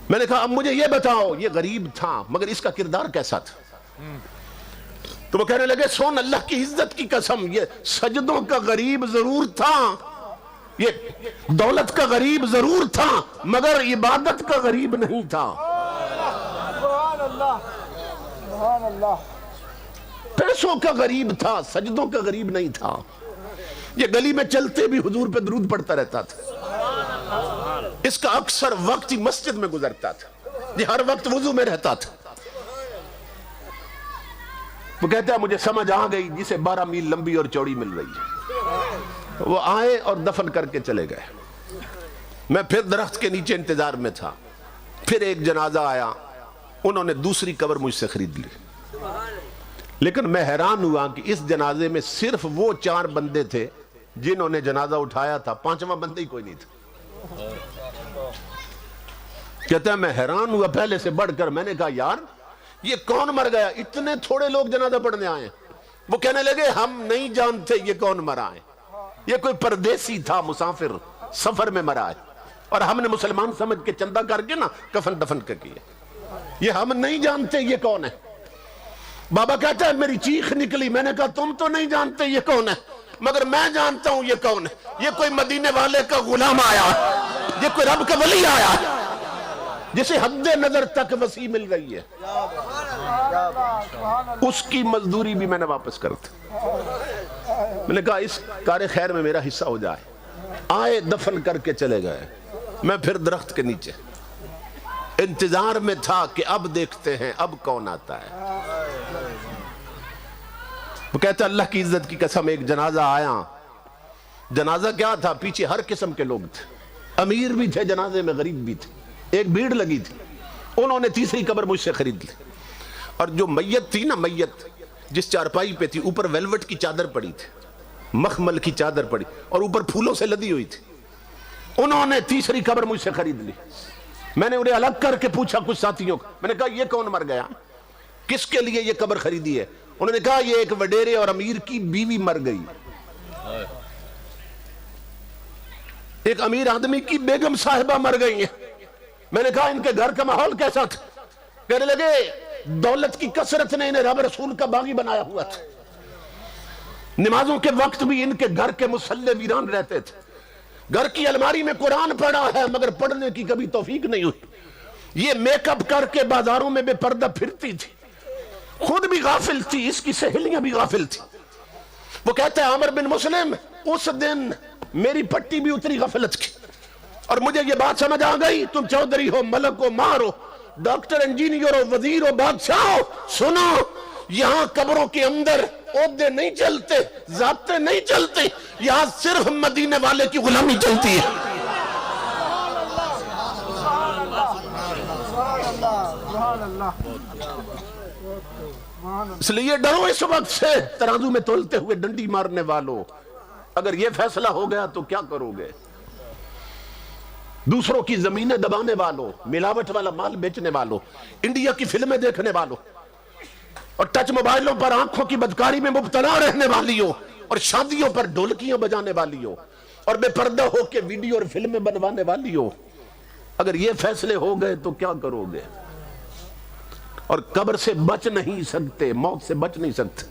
میں نے کہا اب مجھے یہ بتاؤ، یہ غریب تھا مگر اس کا کردار کیسا تھا؟ تو وہ کہنے لگے سون اللہ کی عزت کی قسم، یہ سجدوں کا غریب ضرور تھا، یہ دولت کا غریب ضرور تھا، مگر عبادت کا غریب نہیں تھا. سبحان اللہ، سبحان اللہ. پیسوں کا غریب تھا، سجدوں کا غریب نہیں تھا. یہ گلی میں چلتے بھی حضور پہ درود پڑھتا رہتا تھا. اس کا اکثر وقت ہی مسجد میں گزرتا تھا، یہ ہر وقت وضو میں رہتا تھا. وہ کہتا ہے مجھے سمجھ آ گئی جسے 12 میل لمبی اور چوڑی مل رہی ہے. وہ آئے اور دفن کر کے چلے گئے. میں پھر درخت کے نیچے انتظار میں تھا. پھر ایک جنازہ آیا، انہوں نے دوسری قبر مجھ سے خرید لی. لیکن میں حیران ہوا کہ اس جنازے میں صرف وہ 4 بندے تھے جنہوں نے جنازہ اٹھایا تھا، 5واں بندہ ہی کوئی نہیں تھا. کہتا ہے میں حیران ہوا پہلے سے بڑھ کر. میں نے کہا یار یہ کون مر گیا؟ اتنے تھوڑے لوگ جنازہ پڑھنے آئے. وہ کہنے لگے ہم نہیں جانتے یہ کون مرا ہے، یہ کوئی پردیسی تھا، مسافر، سفر میں مرا ہے، اور ہم نے مسلمان سمجھ کے چندہ کر کے نا کفن دفن کر کیا. یہ ہم نہیں جانتے یہ کون ہے. بابا کہتا ہے میری چیخ نکلی. میں نے کہا تم تو نہیں جانتے یہ کون ہے، مگر میں جانتا ہوں یہ کون ہے. یہ کوئی مدینے والے کا غلام آیا، یہ کوئی رب کا ولی آیا جسے حد نظر تک وسیع مل گئی ہے. اس کی مزدوری بھی میں نے واپس کر دی. میں نے کہا اس کار خیر میں میرا حصہ ہو جائے. آئے دفن کر کے چلے گئے. میں پھر درخت کے نیچے انتظار میں تھا کہ اب دیکھتے ہیں اب کون آتا ہے. وہ کہتا اللہ کی عزت کی قسم ایک جنازہ آیا. جنازہ کیا تھا؟ پیچھے ہر قسم کے لوگ تھے، امیر بھی تھے جنازے میں، غریب بھی تھے. ایک بھیڑ لگی تھی. انہوں نے تیسری قبر مجھ سے خرید لی. اور جو میت تھی نا، میت جس چارپائی پہ تھی اوپر ویلوٹ کی چادر پڑی تھی، مخمل کی چادر پڑی اور اوپر پھولوں سے لدی ہوئی تھی. انہوں نے تیسری قبر مجھ سے خرید لی. میں نے انہیں الگ کر کے پوچھا کچھ ساتھیوں کو. میں نے کہا یہ کون مر گیا، کس کے لیے یہ قبر خریدی ہے؟ انہوں نے کہا یہ ایک وڈیرے اور امیر کی بیوی مر گئی، ایک امیر آدمی کی بیگم صاحبہ مر گئی ہیں. میں نے کہا ان کے گھر کا ماحول کیسا تھا؟ کہنے لگے دولت کی کثرت نے انہیں رب رسول کا باغی بنایا ہوا تھا. نمازوں کے وقت بھی ان کے گھر کے مصلے ویران رہتے تھے. گھر کی الماری میں قرآن پڑھا ہے مگر پڑھنے کی کبھی توفیق نہیں ہوئی. یہ میک اپ کر کے بازاروں میں بے پردہ پھرتی تھی، خود بھی غافل تھی، اس کی سہیلیاں بھی غافل تھی. وہ کہتا ہے عامر بن مسلم اس دن میری پٹی بھی اتری غفلت کی، اور مجھے یہ بات سمجھ آ گئی، تم چودھری ہو، ملک ہو، مار ہو، ڈاکٹر، انجینئر ہو، وزیر ہو، بادشاہ ہو، سنو، یہاں قبروں کے اندر عہدے نہیں چلتے، ذاتیں نہیں چلتے، یہاں صرف مدینے والے کی غلامی چلتی ہے۔ اس لیے ڈرو اس وقت سے، ترازو میں تولتے ہوئے ڈنڈی مارنے والوں، اگر یہ فیصلہ ہو گیا تو کیا کرو گے؟ دوسروں کی زمینیں دبانے والوں، ملاوٹ والا مال بیچنے والوں، انڈیا کی فلمیں دیکھنے والوں، اور ٹچ موبائلوں پر آنکھوں کی بدکاری میں مبتلا رہنے والیوں، اور شادیوں پر ڈھولکیاں بجانے والیوں، اور بے پردہ ہو کے ویڈیو اور فلمیں بنوانے والیوں، اگر یہ فیصلے ہو گئے تو کیا کرو گے؟ اور قبر سے بچ نہیں سکتے، موت سے بچ نہیں سکتے،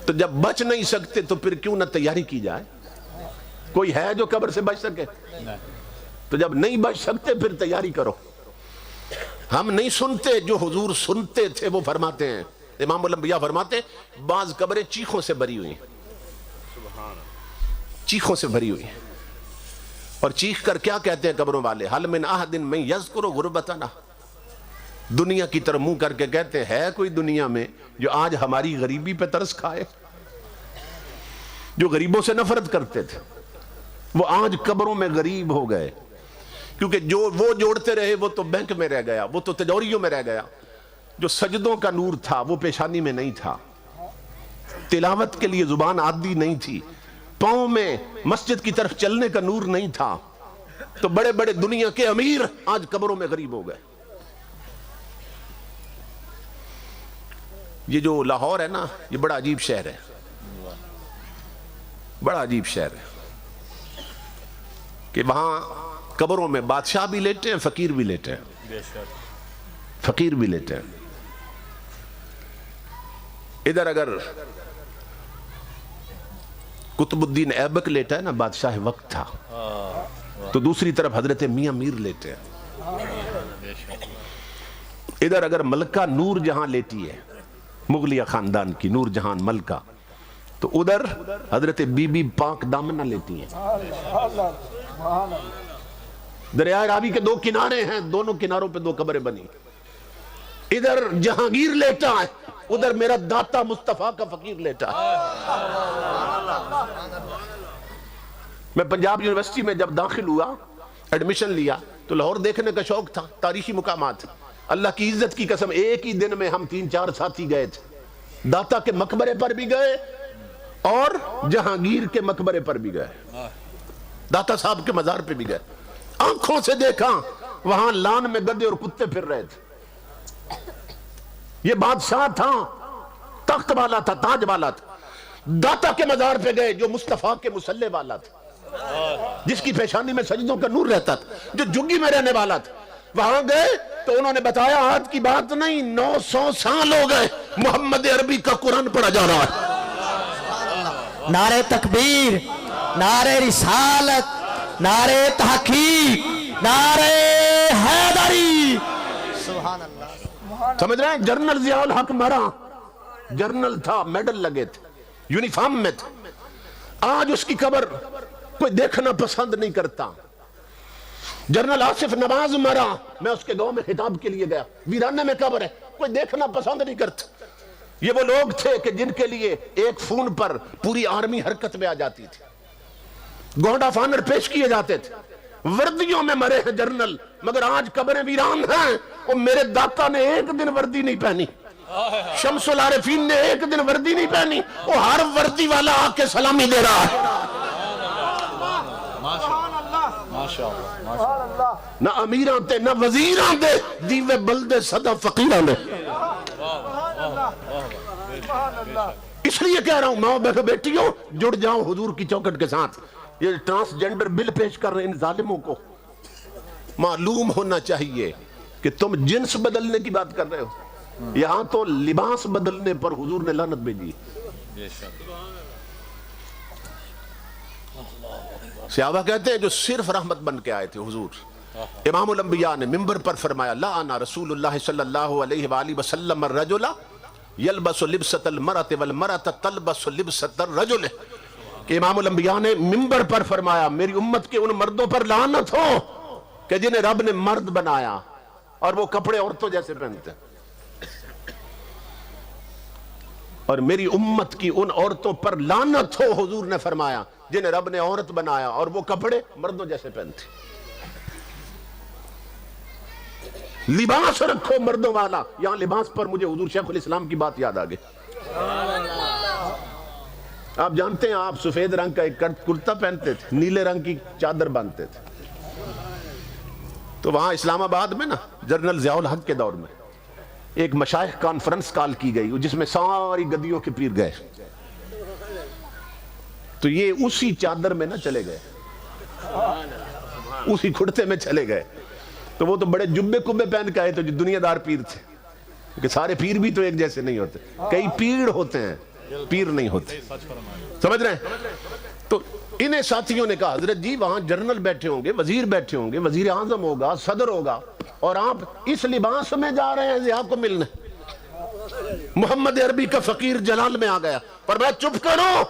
تو جب بچ نہیں سکتے تو پھر کیوں نہ تیاری کی جائے؟ کوئی ہے جو قبر سے بچ سکے؟ تو جب نہیں بچ سکتے پھر تیاری کرو۔ ہم نہیں سنتے جو حضور سنتے تھے، وہ فرماتے ہیں، امام الانبیاء فرماتے ہیں بعض قبریں چیخوں سے بھری ہوئی ہیں، چیخوں سے بھری ہوئی ہیں، اور چیخ کر کیا کہتے ہیں قبروں والے؟ حل من احد من یذکر غربتنا، دنیا کی طرف منہ کر کے کہتے ہیں ہے کوئی دنیا میں جو آج ہماری غریبی پہ ترس کھائے؟ جو غریبوں سے نفرت کرتے تھے وہ آج قبروں میں غریب ہو گئے، کیونکہ جو وہ جوڑتے رہے وہ تو بینک میں رہ گیا، وہ تو تجوریوں میں رہ گیا، جو سجدوں کا نور تھا وہ پیشانی میں نہیں تھا، تلاوت کے لیے زبان عادی نہیں تھی، پاؤں میں مسجد کی طرف چلنے کا نور نہیں تھا، تو بڑے بڑے دنیا کے امیر آج قبروں میں غریب ہو گئے۔ یہ جو لاہور ہے نا، یہ بڑا عجیب شہر ہے، بڑا عجیب شہر ہے، کہ وہاں قبروں میں بادشاہ بھی لیٹے ہیں، فقیر بھی لیٹے ہیں، فقیر بھی لیٹے ہیں۔ ادھر اگر قطب الدین ایبک لیٹا ہے نا، بادشاہ وقت تھا، تو دوسری طرف حضرت میاں میر لیٹے ہیں۔ ادھر اگر ملکہ نور جہاں لیٹی ہے، مغلیہ خاندان کی نور جہان ملکہ، تو ادھر حضرت بی بی پاک دامنہ لیتی ہیں۔ دریائے راوی کے دو کنارے ہیں، دونوں کناروں پہ دو قبریں بنی، ادھر جہانگیر لیٹا ہے، ادھر میرا داتا مصطفیٰ کا فقیر لیٹا ہے۔ میں پنجاب یونیورسٹی میں جب داخل ہوا، ایڈمیشن لیا، تو لاہور دیکھنے کا شوق تھا، تاریخی مقامات، اللہ کی عزت کی قسم ایک ہی دن میں ہم 3-4 ساتھی گئے تھے، داتا کے مقبرے پر بھی گئے اور جہانگیر کے مقبرے پر بھی گئے، داتا صاحب کے مزار پہ بھی گئے، آنکھوں سے دیکھا وہاں لان میں گدے اور کتے پھر رہے تھے، یہ بادشاہ تھا، تخت والا تھا، تاج والا تھا، داتا کے مزار پہ گئے جو مصطفیٰ کے مصلی والا تھا، جس کی پیشانی میں سجدوں کا نور رہتا تھا، جو جھگی میں رہنے والا تھا، وہاں گئے تو انہوں نے بتایا آج کی بات نہیں، 900 سال ہو گئے محمد عربی کا قرآن پڑھا جا رہا ہے۔ نعرہ تکبیر، نعرہ رسالت، نعرہ تحقیق، نعرہ حیدری، سبحان اللہ۔ سمجھ رہے ہیں؟ جنرل ضیاء الحق مرا، جنرل تھا، میڈل لگے تھے، یونیفارم میں تھے، آج اس کی قبر کوئی دیکھنا پسند نہیں کرتا۔ جنرل آصف نواز مرا، میں اس کے گاؤں میں خطاب کے لیے گیا، ویرانے میں قبر ہے، کوئی دیکھنا پسند نہیں کرتا۔ یہ وہ لوگ تھے کہ جن کے لیے ایک فون پر پوری آرمی حرکت میں آ جاتی تھی، گارڈ آف آنر پیش کیے جاتے تھے، وردیوں میں مرے ہیں جنرل، مگر آج قبریں ویران ہیں، اور میرے داتا نے ایک دن وردی نہیں پہنی، شمس العارفین نے ایک دن وردی نہیں پہنی، وہ ہر وردی والا آ کے سلامی دے رہا ہے۔ نہ امیران تے نہ وزیران دے، دیوے بلدے صدا فقیران دے۔ اس لیے کہہ رہا ہوں ماں بہن بیٹیوں، جڑ جاؤ حضور کی چوکٹ کے ساتھ۔ یہ ٹرانسجنڈر بل پیش کر رہے ہیں، ان ظالموں کو معلوم ہونا چاہیے کہ تم جنس بدلنے کی بات کر رہے ہو، یہاں تو لباس بدلنے پر حضور نے لعنت بھیجی۔ صحابہ کہتے ہیں جو صرف رحمت بن کے آئے تھے حضور۔ امام الانبیاء نے منبر پر فرمایا لعن رسول اللہ صلی اللہ علیہ وآلہ وسلم الرجل یلبس لبسۃ المرأۃ والمرأۃ تلبس لبسۃ الرجل۔ کہ امام الانبیاء نے منبر پر فرمایا میری امت کے ان مردوں پر لعنت ہو کہ جنہیں رب نے مرد بنایا اور وہ کپڑے عورتوں جیسے پہنتے ہیں، اور میری امت کی ان عورتوں پر لعنت ہو حضور نے فرمایا جنہیں رب نے عورت بنایا اور وہ کپڑے مردوں جیسے پہنتے۔ لباس رکھو مردوں والا۔ یہاں لباس پر مجھے حضور شیخ الاسلام کی بات یاد آ گئی۔ آپ جانتے ہیں آپ سفید رنگ کا ایک کرتا پہنتے تھے، نیلے رنگ کی چادر باندھتے تھے، تو وہاں اسلام آباد میں نا جنرل ضیاء الحق کے دور میں ایک مشائخ کانفرنس کال کی گئی جس میں ساری گدیوں کے پیر گئے، تو یہ اسی چادر میں نہ چلے گئے، اسی کھڑتے میں چلے گئے، تو وہ تو بڑے جبے کبے پہن کے آئے تو جو دنیا دار پیر تھے، کہ سارے پیر بھی تو ایک جیسے نہیں ہوتے، کئی پیر ہوتے ہیں پیر نہیں ہوتے، سمجھ رہے ہیں؟ تو انہیں ساتھیوں نے کہا حضرت جی وہاں جنرل بیٹھے ہوں گے، وزیر بیٹھے ہوں گے، وزیر اعظم ہوگا، صدر ہوگا، اور آپ اس لباس میں جا رہے ہیں ضیاء کو ملنے۔ محمد عربی کا فقیر جلال میں آ گیا پر میں چپ کرو،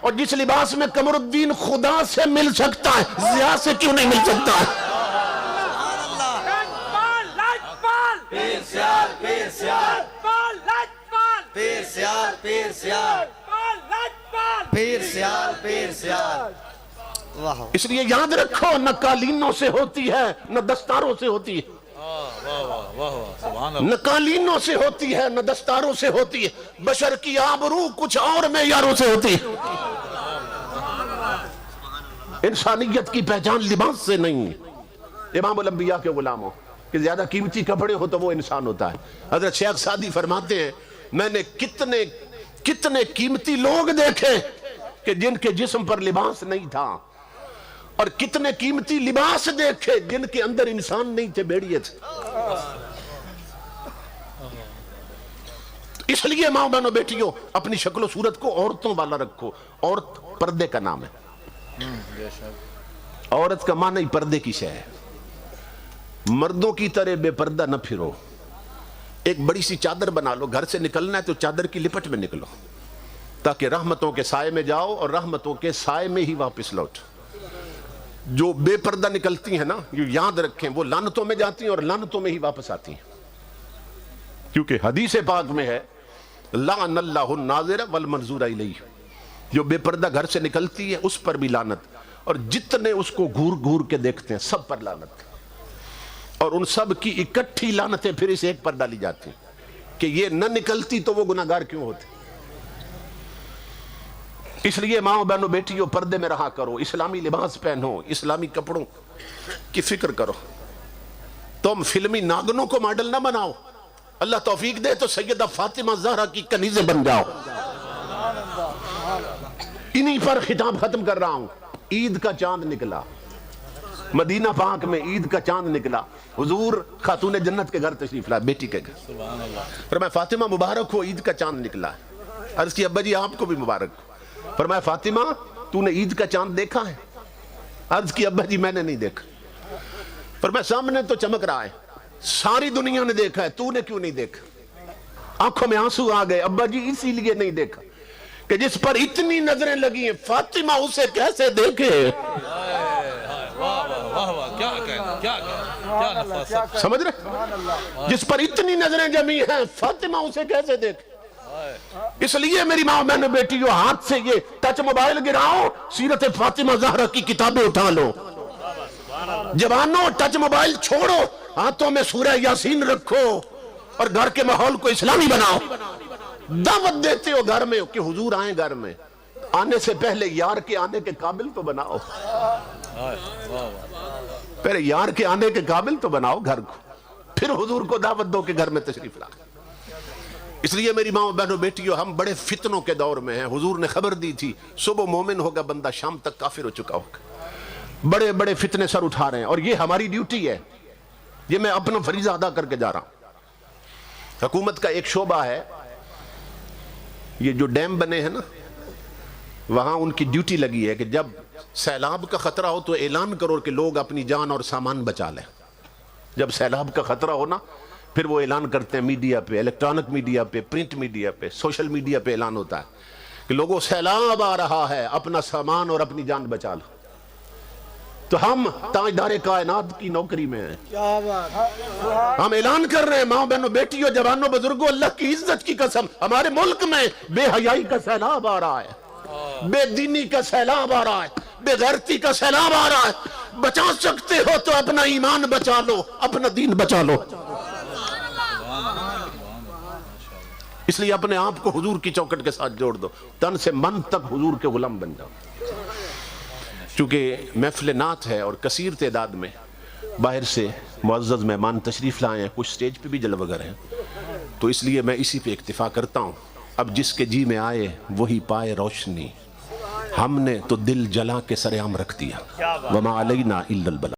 اور جس لباس میں قمر الدین خدا سے مل سکتا ہے ضیاء سے کیوں نہیں مل سکتا ہے؟ اس لیے یاد رکھو نہ قالینوں سے ہوتی ہے نہ دستاروں سے ہوتی ہے، نہ قالینوں سے ہوتی ہے نہ دستاروں سے ہوتی ہے، بشر کی آبرو کچھ اور معیاروں سے ہوتی ہے۔ انسانیت کی پہچان لباس سے نہیں۔ امام الانبیاء کے غلاموں کہ زیادہ قیمتی کپڑے ہو تو وہ انسان ہوتا ہے۔ حضرت شیخ سعدی فرماتے ہیں میں نے کتنے قیمتی لوگ دیکھے کہ جن کے جسم پر لباس نہیں تھا، اور کتنے قیمتی لباس دیکھے جن کے اندر انسان نہیں تھے، بھیڑیے تھے۔ اس لیے ماں بہنوں بیٹیوں اپنی شکل و صورت کو عورتوں والا رکھو۔ عورت پردے کا نام ہے، عورت کا معنی پردے کی شے ہے۔ مردوں کی طرح بے پردہ نہ پھرو، ایک بڑی سی چادر بنا لو، گھر سے نکلنا ہے تو چادر کی لپٹ میں نکلو تاکہ رحمتوں کے سائے میں جاؤ اور رحمتوں کے سائے میں ہی واپس لوٹو۔ جو بے پردہ نکلتی ہیں نا یہ یاد رکھیں وہ لعنتوں میں جاتی ہیں اور لعنتوں میں ہی واپس آتی ہیں، کیونکہ حدیث پاک میں ہے لعن اللہ الناظر والمنظور الیہ، جو بے پردہ گھر سے نکلتی ہے اس پر بھی لعنت، اور جتنے اس کو گھور گھور کے دیکھتے ہیں سب پر لعنت، اور ان سب کی اکٹھی لعنتیں پھر اس ایک پر ڈالی جاتی ہیں کہ یہ نہ نکلتی تو وہ گناہگار کیوں ہوتے۔ اس لیے ماں بہنوں بیٹیوں پردے میں رہا کرو، اسلامی لباس پہنو، اسلامی کپڑوں کی فکر کرو۔ تم فلمی ناگنوں کو ماڈل نہ بناؤ، اللہ توفیق دے تو سیدہ فاطمہ زہرا کی کنیزیں بن جاؤ۔ انہی پر خطاب ختم کر رہا ہوں۔ عید کا چاند نکلا، مدینہ پاک میں عید کا چاند نکلا، حضور خاتون جنت کے گھر تشریف لائے، بیٹی کے گھر، فرمایا فاطمہ مبارک ہو عید کا چاند نکلا ہے۔ عرض کی ابا جی آپ کو بھی مبارک ہو۔ فرمایا فاطمہ تو نے عید کا چاند دیکھا ہے؟ عرض کی ابا جی میں نے نہیں دیکھا۔ فرمایا سامنے تو چمک رہا ہے، ساری دنیا نے دیکھا ہے، تو نے کیوں نہیں دیکھا؟ آنکھوں میں آنسو آ گئے، ابا جی اسی لیے نہیں دیکھا کہ جس پر اتنی نظریں لگی ہیں فاطمہ اسے کیسے دیکھے؟ سمجھ رہے؟ جس پر اتنی نظریں جمی ہیں فاطمہ اسے کیسے دیکھے؟ اس لیے میری ماں بہنوں بیٹیوں ہاتھ سے یہ ٹچ موبائل گراؤ، سیرت فاطمہ زہرا کی کتابیں اٹھا لو۔ جوانوں ٹچ موبائل چھوڑو، ہاتھوں میں سورہ یاسین رکھو اور گھر کے ماحول کو اسلامی بناؤ۔ دعوت دیتے ہو گھر میں کہ حضور آئیں گھر میں، آنے سے پہلے یار کے آنے کے قابل تو بناؤ، پہلے یار کے آنے کے قابل تو بناؤ گھر کو، پھر حضور کو دعوت دو کہ گھر میں تشریف لا۔ اس لیے میری ماں بہنوں بیٹیوں ہم بڑے فتنوں کے دور میں ہیں۔ حضور نے خبر دی تھی صبح مومن ہوگا بندہ شام تک کافر ہو چکا ہوگا۔ بڑے بڑے فتنے سر اٹھا رہے ہیں اور یہ ہماری ڈیوٹی ہے، یہ میں اپنا فریضہ ادا کر کے جا رہا ہوں۔ حکومت کا ایک شعبہ ہے، یہ جو ڈیم بنے ہیں نا وہاں ان کی ڈیوٹی لگی ہے کہ جب سیلاب کا خطرہ ہو تو اعلان کرو کہ لوگ اپنی جان اور سامان بچا لیں۔ جب سیلاب کا خطرہ ہو نا پھر وہ اعلان کرتے ہیں میڈیا پہ، الیکٹرانک میڈیا پہ، پرنٹ میڈیا پہ، سوشل میڈیا پہ اعلان ہوتا ہے کہ لوگوں سیلاب آ رہا ہے، اپنا سامان اور اپنی جان بچا لو. تو ہم تاجدار کائنات کی نوکری میں ہیں. کیا بات. ہم اعلان کر رہے ہیں ماں بہنوں بیٹیوں جوانوں بزرگوں، اللہ کی عزت کی قسم، ہمارے ملک میں بے حیائی کا سیلاب آ رہا ہے، بے دینی کا سیلاب آ رہا ہے، بے غیرتی کا سیلاب آ رہا ہے. بچا سکتے ہو تو اپنا ایمان بچا لو، اپنا دین بچا لو. اس لیے اپنے آپ کو حضور کی چوکٹ کے ساتھ جوڑ دو، تن سے من تک حضور کے غلام بن جاؤ. چونکہ محفل نعت ہے اور کثیر تعداد میں باہر سے معزز مہمان تشریف لائے ہیں، کچھ سٹیج پہ بھی جلوگر ہیں، تو اس لیے میں اسی پہ اکتفا کرتا ہوں. اب جس کے جی میں آئے وہی پائے روشنی، ہم نے تو دل جلا کے سر عام رکھ دیا. وما علینا الا البلاغ.